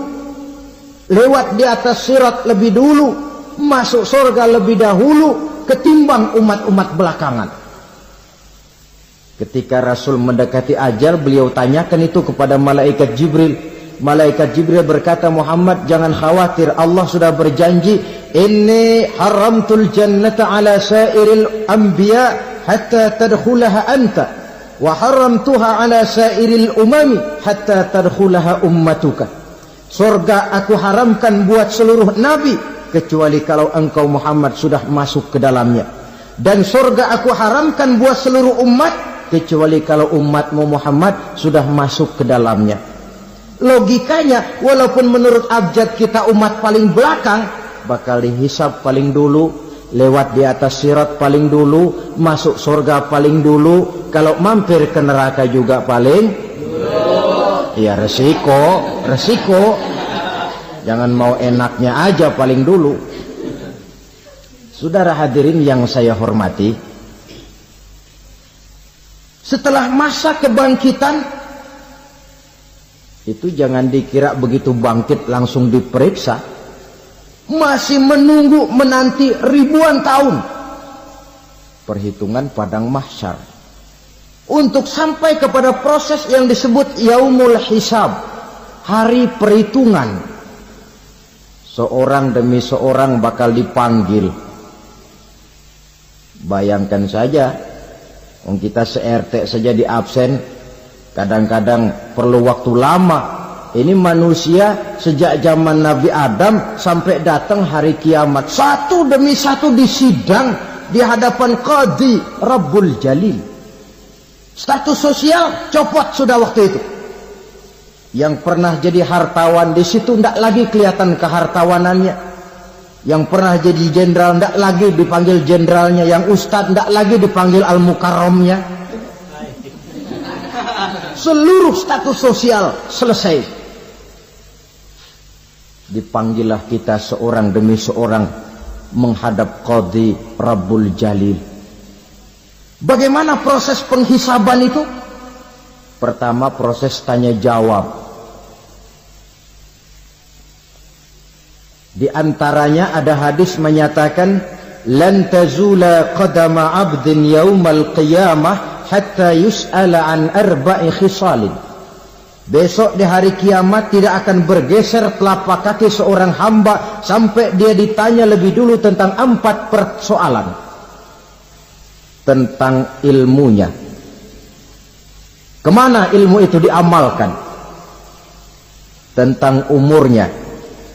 lewat di atas sirat lebih dulu, masuk surga lebih dahulu ketimbang umat-umat belakangan. Ketika Rasul mendekati ajal, beliau tanyakan itu kepada malaikat Jibril. Malaikat Jibril berkata, Muhammad, jangan khawatir, Allah sudah berjanji, inni haramtul jannata ala sairil anbiya hatta tadkhulaha anta, wa haramtuha ala sairil umami hatta tadkhulaha ummatuka. Surga aku haramkan buat seluruh nabi kecuali kalau engkau Muhammad sudah masuk ke dalamnya, dan surga aku haramkan buat seluruh umat kecuali kalau umatmu Muhammad sudah masuk ke dalamnya. Logikanya, walaupun menurut abjad kita umat paling belakang, bakal dihisab paling dulu, lewat di atas sirat paling dulu, masuk surga paling dulu, kalau mampir ke neraka juga paling dulu. Ya resiko. Jangan mau enaknya aja paling dulu. Saudara hadirin yang saya hormati, setelah masa kebangkitan itu jangan dikira begitu bangkit langsung diperiksa, masih menunggu menanti ribuan tahun perhitungan padang mahsyar untuk sampai kepada proses yang disebut yaumul hisab, hari perhitungan. Seorang demi seorang bakal dipanggil. Bayangkan saja, kita se-RT saja di absen, kadang-kadang perlu waktu lama. Ini manusia sejak zaman Nabi Adam sampai datang hari kiamat, satu demi satu disidang di hadapan Qadhi Rabbul Jalil. Status sosial copot sudah waktu itu. Yang pernah jadi hartawan di situ tidak lagi kelihatan kehartawanannya. Yang pernah jadi jenderal tidak lagi dipanggil jenderalnya. Yang ustadz tidak lagi dipanggil al-mukarramnya. Seluruh status sosial selesai. Dipanggillah kita seorang demi seorang menghadap Qadhi Rabbul Jalil. Bagaimana proses penghisaban itu? Pertama, proses tanya jawab. Di antaranya ada hadis menyatakan, lan tazula qadama 'abdin yaumal qiyamah hatta yus'ala an arba'i khisalin. Besok di hari kiamat tidak akan bergeser telapak kaki seorang hamba sampai dia ditanya lebih dulu tentang 4 persoalan. Tentang ilmunya, kemana ilmu itu diamalkan. Tentang umurnya,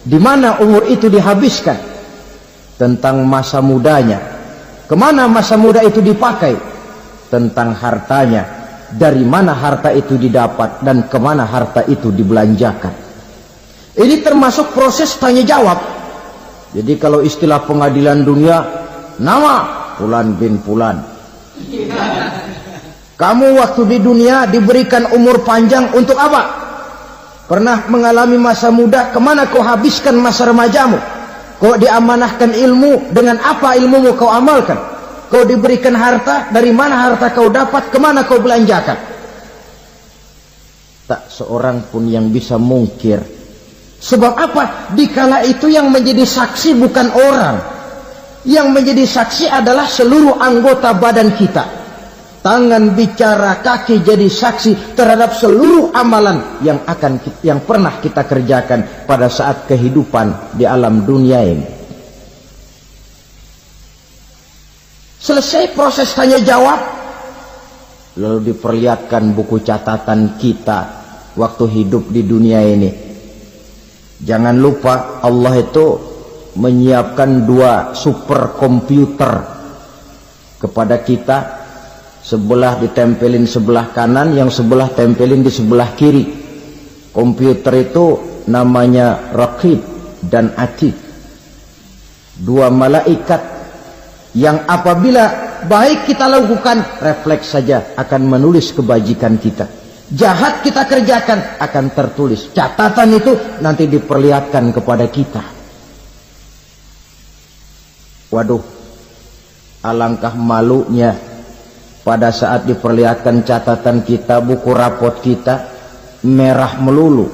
di mana umur itu dihabiskan. Tentang masa mudanya, kemana masa muda itu dipakai. Tentang hartanya, dari mana harta itu didapat dan kemana harta itu dibelanjakan. Ini termasuk proses tanya jawab. Jadi kalau istilah pengadilan dunia, nama Fulan bin Fulan. Kamu waktu di dunia diberikan umur panjang untuk apa? Pernah mengalami masa muda, kemana kau habiskan masa remajamu? Kau diamanahkan ilmu, dengan apa ilmumu kau amalkan? Kau diberikan harta, dari mana harta kau dapat, kemana kau belanjakan? Tak seorang pun yang bisa mungkir. Sebab apa? Dikala itu yang menjadi saksi bukan orang. Yang menjadi saksi adalah seluruh anggota badan kita. Tangan bicara, kaki jadi saksi terhadap seluruh amalan yang pernah kita kerjakan pada saat kehidupan di alam dunia ini. Selesai proses tanya jawab, lalu diperlihatkan buku catatan kita waktu hidup di dunia ini. Jangan lupa, Allah itu menyiapkan 2 superkomputer kepada kita. Sebelah ditempelin sebelah kanan, yang sebelah tempelin di sebelah kiri. Komputer itu namanya Raqib dan Atid. 2 malaikat yang apabila baik kita lakukan, refleks saja akan menulis kebajikan kita. Jahat kita kerjakan, akan tertulis. Catatan itu nanti diperlihatkan kepada kita. Waduh, alangkah malunya pada saat diperlihatkan catatan kita, buku rapot kita, merah melulu.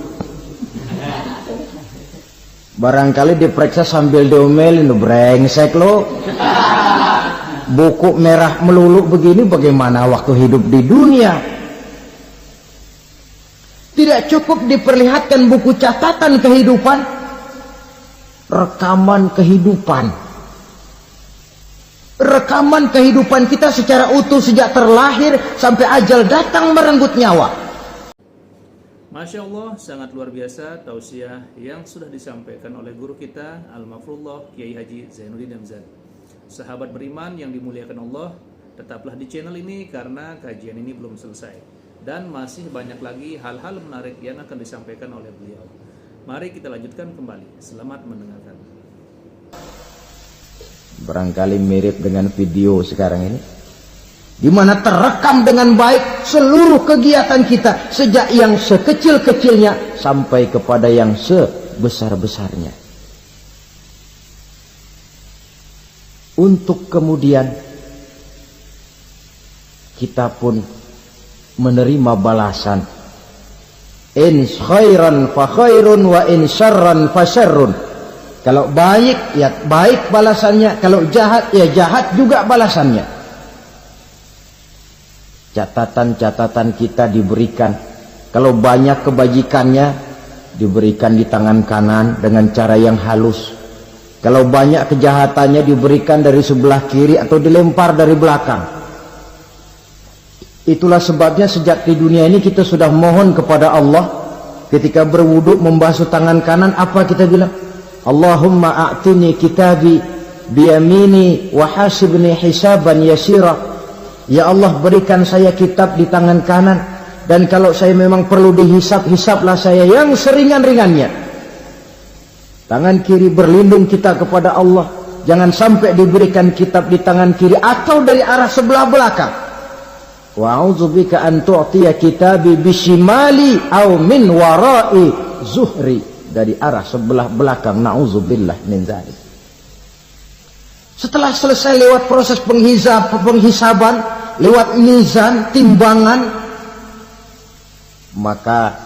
Barangkali diperiksa sambil diomelin, brengsek lo. Buku merah melulu begini bagaimana waktu hidup di dunia? Tidak cukup diperlihatkan buku catatan kehidupan, rekaman kehidupan. Rekaman kehidupan kita secara utuh sejak terlahir sampai ajal datang merenggut nyawa. Masya Allah, sangat luar biasa tausiah yang sudah disampaikan oleh guru kita Al-Mafrullah Kiai Haji Zainuddin Hamzan. Sahabat beriman yang dimuliakan Allah, tetaplah di channel ini karena kajian ini belum selesai dan masih banyak lagi hal-hal menarik yang akan disampaikan oleh beliau. Mari kita lanjutkan kembali. Selamat mendengarkan. Barangkali mirip dengan video sekarang ini, di mana terekam dengan baik seluruh kegiatan kita sejak yang sekecil-kecilnya sampai kepada yang sebesar-besarnya. Untuk kemudian kita pun menerima balasan. In khairan fa khairun wa in syarran fa syarrun. Kalau baik ya baik balasannya, kalau jahat ya jahat juga balasannya. Catatan-catatan kita diberikan. Kalau banyak kebajikannya diberikan di tangan kanan dengan cara yang halus. Kalau banyak kejahatannya diberikan dari sebelah kiri atau dilempar dari belakang. Itulah sebabnya sejak di dunia ini kita sudah mohon kepada Allah. Ketika berwudu membasuh tangan kanan, apa kita bilang? Allahumma a'tini kitabi biyamini wa hasibni hisaban yasira. Ya Allah, berikan saya kitab di tangan kanan, dan kalau saya memang perlu dihisap, hisaplah saya yang seringan-ringannya. Tangan kiri berlindung kita kepada Allah, jangan sampai diberikan kitab di tangan kiri atau dari arah sebelah belakang. Wa a'udzubika an tu'tiya kitabi bishimali aw min wara'i zuhri, dari arah sebelah belakang. Na'udzubillah min dzalik. Setelah selesai lewat proses penghisaban, lewat mizan, timbangan, maka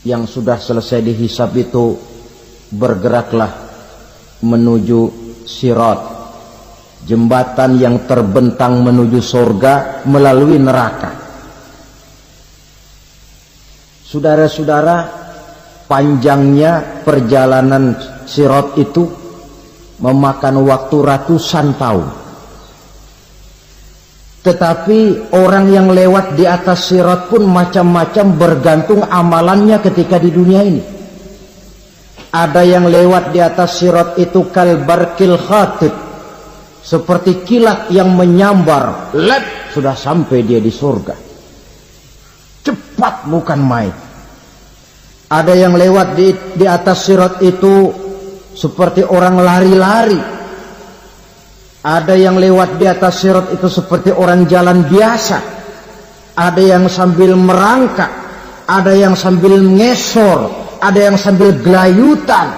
yang sudah selesai dihisab itu bergeraklah menuju sirat, jembatan yang terbentang menuju surga melalui neraka. Saudara-saudara, panjangnya perjalanan sirat itu memakan waktu ratusan tahun. Tetapi orang yang lewat di atas sirat pun macam-macam bergantung amalannya ketika di dunia ini. Ada yang lewat di atas sirat itu kalbarkil khatib, seperti kilat yang menyambar, lep, sudah sampai dia di surga. Cepat bukan main. Ada yang lewat di atas sirat itu seperti orang lari-lari. Ada yang lewat di atas sirat itu seperti orang jalan biasa. Ada yang sambil merangkak, ada yang sambil ngesor, ada yang sambil gelayutan.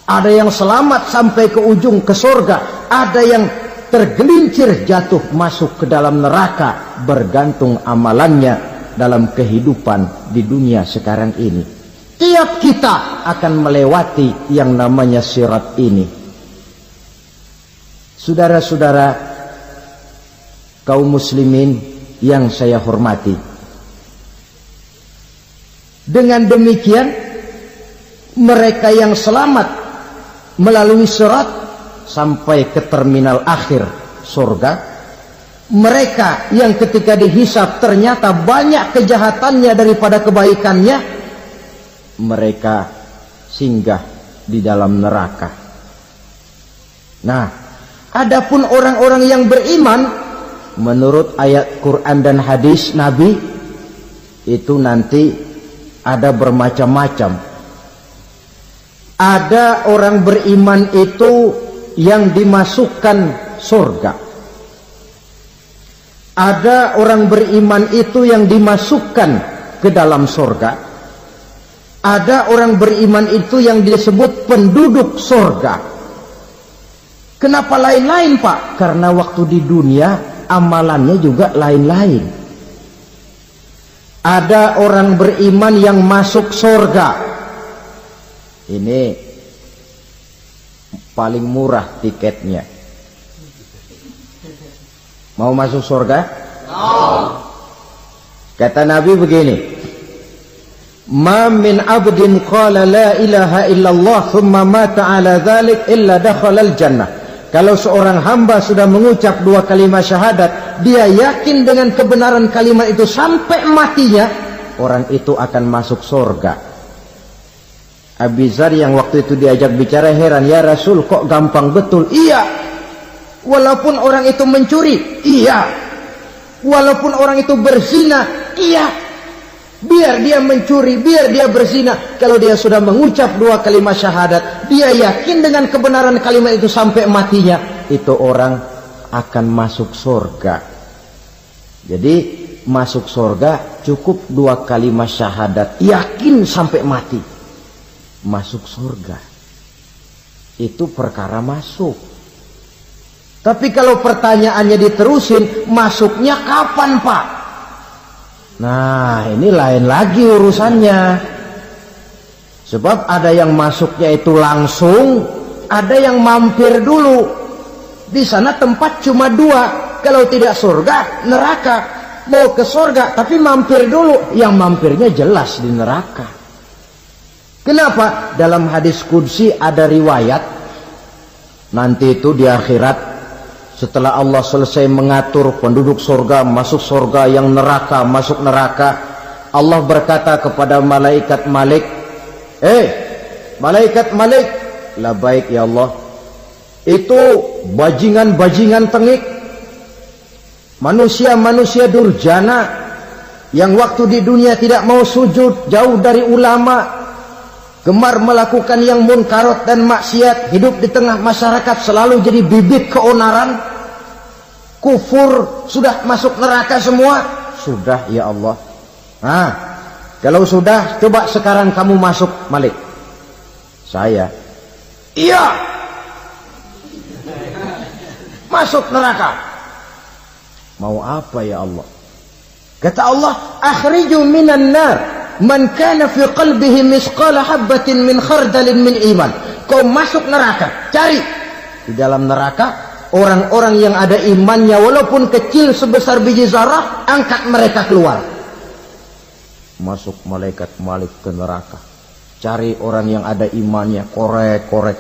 Ada yang selamat sampai ke ujung ke surga, ada yang tergelincir jatuh masuk ke dalam neraka, bergantung amalannya dalam kehidupan di dunia sekarang ini. Tiap kita akan melewati yang namanya sirat ini. Saudara-saudara kaum muslimin yang saya hormati, dengan demikian mereka yang selamat melalui sirat sampai ke terminal akhir surga, mereka yang ketika dihisab ternyata banyak kejahatannya daripada kebaikannya, mereka singgah di dalam neraka. Nah, adapun orang-orang yang beriman menurut ayat Quran dan hadis Nabi itu nanti ada bermacam-macam. Ada orang beriman itu yang dimasukkan surga. Ada orang beriman itu yang dimasukkan ke dalam surga. Ada orang beriman itu yang disebut penduduk surga. Kenapa lain-lain, Pak? Karena waktu di dunia amalannya juga lain-lain. ada orang beriman yang masuk surga. Ini paling murah tiketnya. Mau masuk surga? Kata Nabi begini, ma min abdin qala la ilaha illallah thumma mata ala dhalik illa dakhala al-jannah. Kalau seorang hamba sudah mengucap 2 kalimat syahadat, dia yakin dengan kebenaran kalimat itu sampai matinya, orang itu akan masuk surga. Abi Dzar yang waktu itu diajak bicara heran, ya Rasul kok gampang betul? Iya, walaupun orang itu mencuri, iya, walaupun orang itu berzina, iya. Biar dia mencuri, biar dia berzina, kalau dia sudah mengucap 2 kalimat syahadat, dia yakin dengan kebenaran kalimat itu sampai matinya, itu orang akan masuk surga. Jadi masuk surga cukup 2 kalimat syahadat, yakin sampai mati, masuk surga. Itu perkara masuk. Tapi kalau pertanyaannya diterusin, masuknya kapan Pak? Nah, ini lain lagi urusannya. Sebab ada yang masuknya itu langsung, ada yang mampir dulu. Di sana tempat cuma 2. Kalau tidak surga, neraka. Mau ke surga, tapi mampir dulu. Yang mampirnya jelas di neraka. Kenapa? Dalam hadis qudsi ada riwayat, nanti itu di akhirat, setelah Allah selesai mengatur penduduk surga masuk surga, yang neraka masuk neraka, Allah berkata kepada malaikat Malik, malaikat Malik, labaik ya Allah, itu bajingan-bajingan tengik, manusia-manusia durjana yang waktu di dunia tidak mau sujud, jauh dari ulama, gemar melakukan yang munkarat dan maksiat, hidup di tengah masyarakat selalu jadi bibit keonaran, kufur, sudah masuk neraka semua. Sudah ya Allah. Nah, kalau sudah, coba sekarang kamu masuk Malik. Saya, iya, masuk neraka. Mau apa ya Allah? Kata Allah, akhriju minan nar man kana fi qalbihi misqala habatin min khardalin min iman. Kau masuk neraka, cari di dalam neraka orang-orang yang ada imannya walaupun kecil sebesar biji zarah, angkat mereka keluar. Masuk malaikat Malik ke neraka, cari orang yang ada imannya, korek-korek.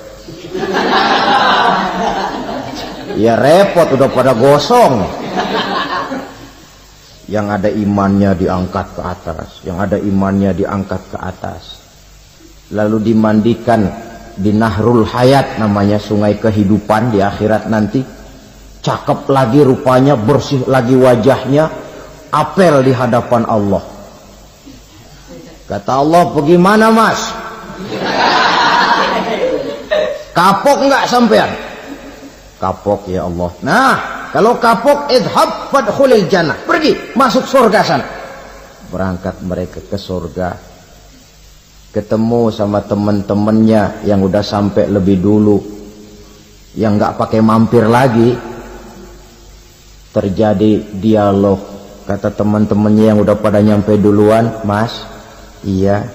Ya repot, udah pada gosong. Yang ada imannya diangkat ke atas, yang ada imannya diangkat ke atas, lalu dimandikan di Nahrul Hayat, namanya sungai kehidupan di akhirat nanti. Cakep lagi rupanya, bersih lagi wajahnya, apel di hadapan Allah. Kata Allah, bagaimana Mas? Kapok nggak sampean? Kapok ya Allah. Nah, kalau kapok, idhab fadkhulil jannah, pergi masuk surga sana. Berangkat mereka ke surga, ketemu sama teman-temannya yang udah sampai lebih dulu, yang nggak pakai mampir lagi. Terjadi dialog. Kata teman-temannya yang udah pada nyampe duluan, Mas, iya,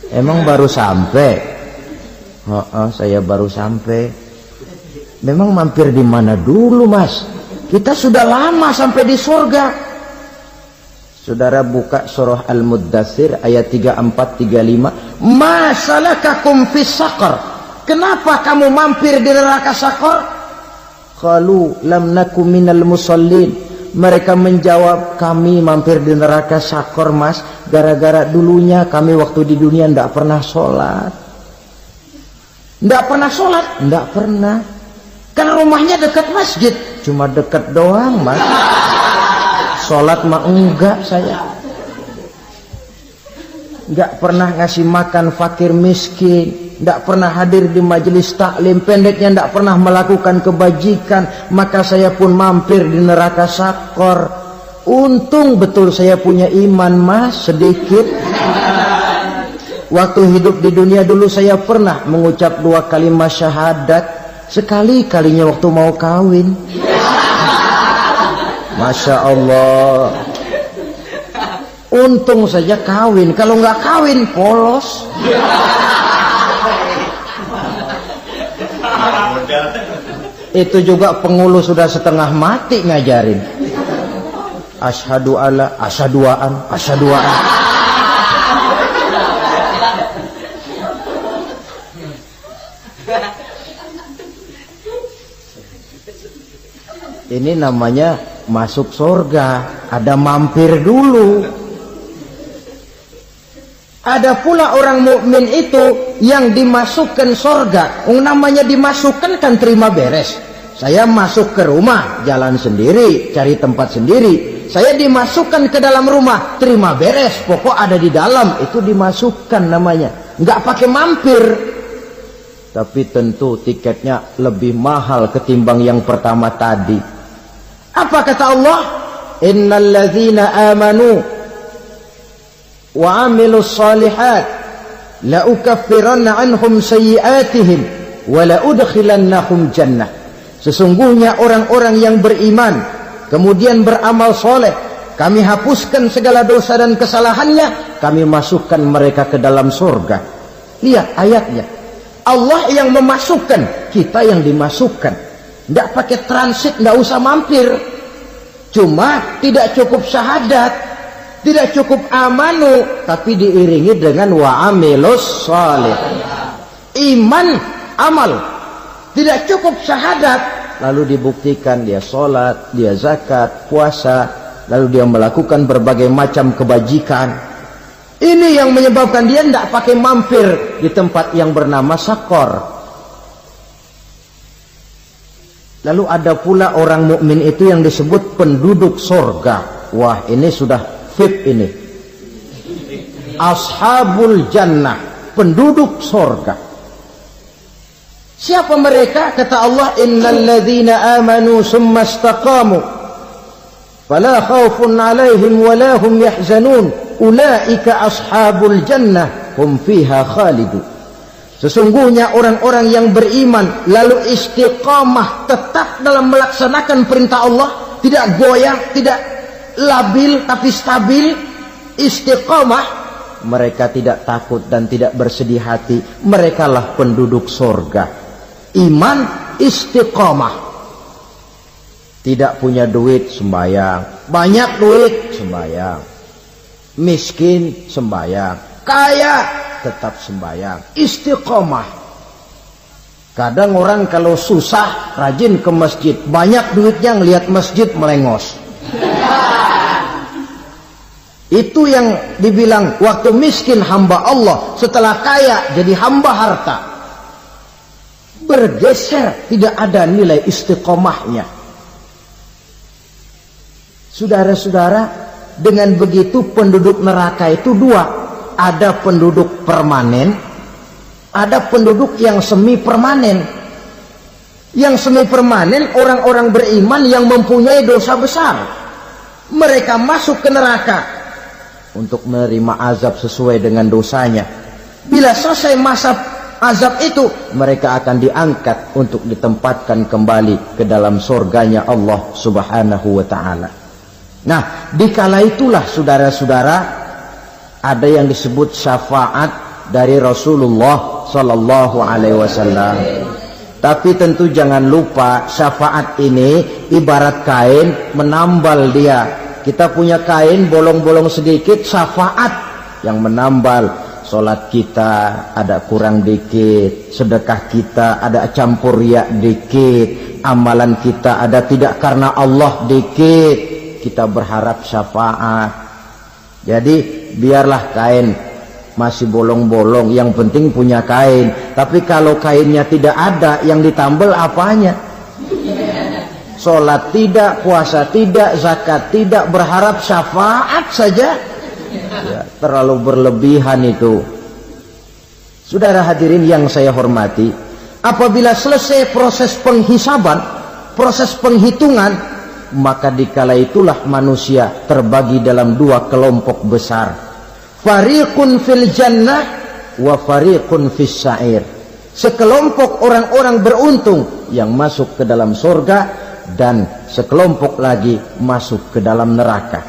emang baru sampai? Saya baru sampai. Memang mampir di mana dulu Mas? Kita sudah lama sampai di surga. Saudara buka surah Al-Muddathir ayat 34-35. Ma salakakum fis saqar? Kenapa kamu mampir di neraka Saqar? Qalu lam nakum minal musallin. Mereka menjawab, kami mampir di neraka Saqar Mas, gara-gara dulunya kami waktu di dunia tidak pernah sholat. Tidak pernah sholat? Tidak pernah. Kan rumahnya dekat masjid, cuma dekat doang Mas. Sholat mah enggak saya. Enggak pernah ngasih makan fakir miskin, enggak pernah hadir di majelis taklim, pendeknya enggak pernah melakukan kebajikan. Maka saya pun mampir di neraka Saqar. Untung betul saya punya iman Mas, sedikit. Waktu hidup di dunia dulu saya pernah mengucap 2 kalimat syahadat. Sekali-kalinya waktu mau kawin. Masya Allah. Untung saja kawin, kalau nggak kawin polos. Itu juga pengulu sudah setengah mati ngajarin. Asyhadu alla, asyaduaan, asyaduaan. Ini namanya masuk surga, ada mampir dulu. Ada pula orang mukmin itu yang dimasukkan surga. Namanya dimasukkan kan terima beres. Saya masuk ke rumah, jalan sendiri, cari tempat sendiri. Saya dimasukkan ke dalam rumah, terima beres. Pokok ada di dalam, itu dimasukkan namanya. Nggak pakai mampir. Tapi tentu tiketnya lebih mahal ketimbang yang pertama tadi. Apa kata Allah? Innal ladzina amanu wa amilus salihat la ukaffiranna anhum sayyi'atihim wa la udkhilannahum jannah. Sesungguhnya orang-orang yang beriman kemudian beramal soleh, kami hapuskan segala dosa dan kesalahannya, kami masukkan mereka ke dalam surga. Lihat ayatnya, Allah yang memasukkan, kita yang dimasukkan. Tidak pakai transit, tidak usah mampir. Cuma tidak cukup syahadat, tidak cukup amanu, tapi diiringi dengan wa amilus salih. Iman, amal. Tidak cukup syahadat, lalu dibuktikan dia sholat, dia zakat, puasa, lalu dia melakukan berbagai macam kebajikan. Ini yang menyebabkan dia tidak pakai mampir di tempat yang bernama sakor. Lalu ada pula orang mukmin itu yang disebut penduduk surga. Wah, ini sudah VIP ini. Ashabul jannah, penduduk surga. Siapa mereka? Kata Allah, innal ladzina amanu summa istaqamu fala khaufun 'alaihim wala hum yahzanun ulaika ashabul jannah hum fiha khalidun. Sesungguhnya orang-orang yang beriman lalu istiqamah, tetap dalam melaksanakan perintah Allah, tidak goyah, tidak labil tapi stabil, istiqamah, mereka tidak takut dan tidak bersedih hati. Merekalah penduduk surga. Iman, istiqamah. Tidak punya duit, sembahyang. Banyak duit, sembahyang. Miskin, sembahyang. Kaya, tetap sembahyang. Istiqomah. Kadang orang kalau susah rajin ke masjid, banyak duitnya ngelihat masjid melengos. Itu yang dibilang waktu miskin hamba Allah, setelah kaya jadi hamba harta. Bergeser, tidak ada nilai istiqomahnya. Saudara-saudara, dengan begitu penduduk neraka itu dua. Ada penduduk permanen, ada penduduk yang semi permanen. Yang semi permanen orang-orang beriman yang mempunyai dosa besar. Mereka masuk ke neraka untuk menerima azab sesuai dengan dosanya. Bila selesai masa azab itu, mereka akan diangkat untuk ditempatkan kembali ke dalam surganya Allah Subhanahu wa ta'ala. Nah, dikala itulah saudara-saudara, ada yang disebut syafaat dari Rasulullah Sallallahu Alaihi Wasallam. Tapi tentu jangan lupa, syafaat ini ibarat kain menambal dia. Kita punya kain bolong-bolong sedikit, syafaat yang menambal. Solat kita ada kurang dikit, sedekah kita ada campur riak dikit, amalan kita ada tidak karena Allah dikit, kita berharap syafaat. Jadi biarlah kain masih bolong-bolong, yang penting punya kain. Tapi kalau kainnya tidak ada, yang ditambal apanya? Sholat tidak, puasa tidak, zakat tidak, berharap syafaat saja, ya, terlalu berlebihan itu. Saudara hadirin yang saya hormati, apabila selesai proses penghisaban, proses penghitungan, maka dikala itulah manusia terbagi dalam dua kelompok besar. Fariqun fil jannah wa fariqun fis sa'ir. Sekelompok orang-orang beruntung yang masuk ke dalam surga, dan sekelompok lagi masuk ke dalam neraka.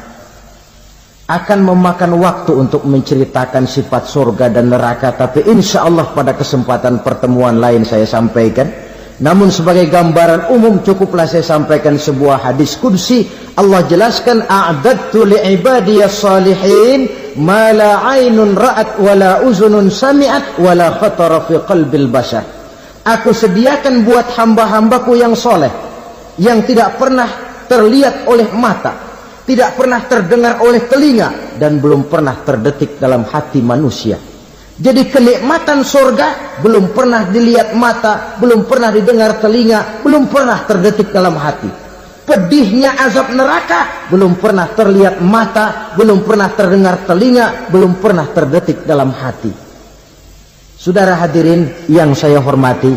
akan memakan waktu untuk menceritakan sifat surga dan neraka, tapi insya Allah pada kesempatan pertemuan lain saya sampaikan. Namun sebagai gambaran umum cukuplah saya sampaikan sebuah hadis qudsi. Allah jelaskan, a'dadtu li'ibadiyas salihin ma la aynun ra'at wa la uzunun sami'at wa la khatara fi qalbil bashar. Aku sediakan buat hamba-hambaku yang soleh, yang tidak pernah terlihat oleh mata, tidak pernah terdengar oleh telinga, dan belum pernah terdetik dalam hati manusia. Jadi kenikmatan surga belum pernah dilihat mata, belum pernah didengar telinga, belum pernah terdetik dalam hati. Pedihnya azab neraka belum pernah terlihat mata, belum pernah terdengar telinga, belum pernah terdetik dalam hati. Saudara hadirin yang saya hormati,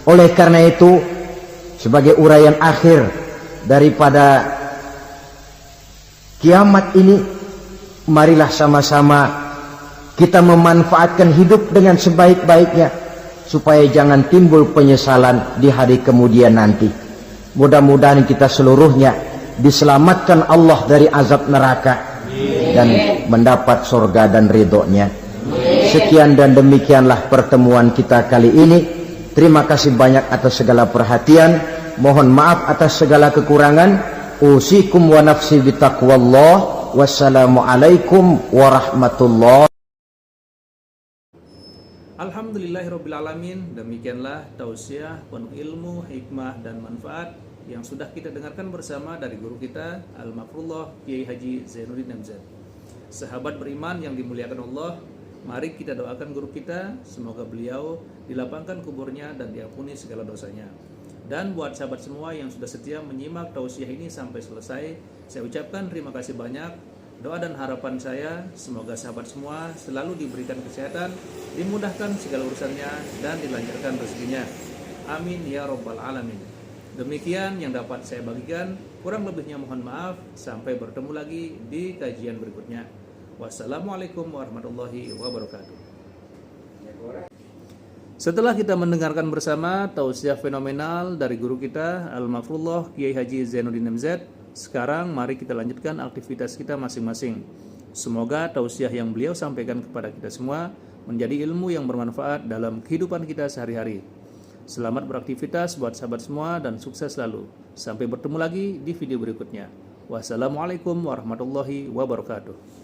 oleh karena itu sebagai uraian akhir daripada kiamat ini, marilah sama-sama kita memanfaatkan hidup dengan sebaik-baiknya supaya jangan timbul penyesalan di hari kemudian nanti. Mudah-mudahan kita seluruhnya diselamatkan Allah dari azab neraka dan mendapat surga dan ridhonya. Sekian dan demikianlah pertemuan kita kali ini. Terima kasih banyak atas segala perhatian. Mohon maaf atas segala kekurangan. Usikum wa nafsi bitaqwallah. Wassalamualaikum warahmatullahi. Alhamdulillahirrabbilalamin. Demikianlah tausiah penuh ilmu, hikmah dan manfaat yang sudah kita dengarkan bersama dari guru kita Al-Mafrullah Kiai Haji Zainuddin MZ. Sahabat beriman yang dimuliakan Allah, mari kita doakan guru kita, semoga beliau dilapangkan kuburnya dan diampuni segala dosanya. Dan buat sahabat semua yang sudah setia menyimak tausiah ini sampai selesai, saya ucapkan terima kasih banyak. Doa dan harapan saya, semoga sahabat semua selalu diberikan kesehatan, dimudahkan segala urusannya, dan dilancarkan rezekinya. Amin ya rabbal alamin. Demikian yang dapat saya bagikan, kurang lebihnya mohon maaf. Sampai bertemu lagi di kajian berikutnya. Wassalamualaikum warahmatullahi wabarakatuh. Setelah kita mendengarkan bersama tausiah fenomenal dari guru kita Al-Mafrullah Kiai Haji Zainuddin MZ, sekarang mari kita lanjutkan aktivitas kita masing-masing. Semoga tausiah yang beliau sampaikan kepada kita semua menjadi ilmu yang bermanfaat dalam kehidupan kita sehari-hari. Selamat beraktivitas buat sahabat semua dan sukses selalu. Sampai bertemu lagi di video berikutnya. Wassalamualaikum warahmatullahi wabarakatuh.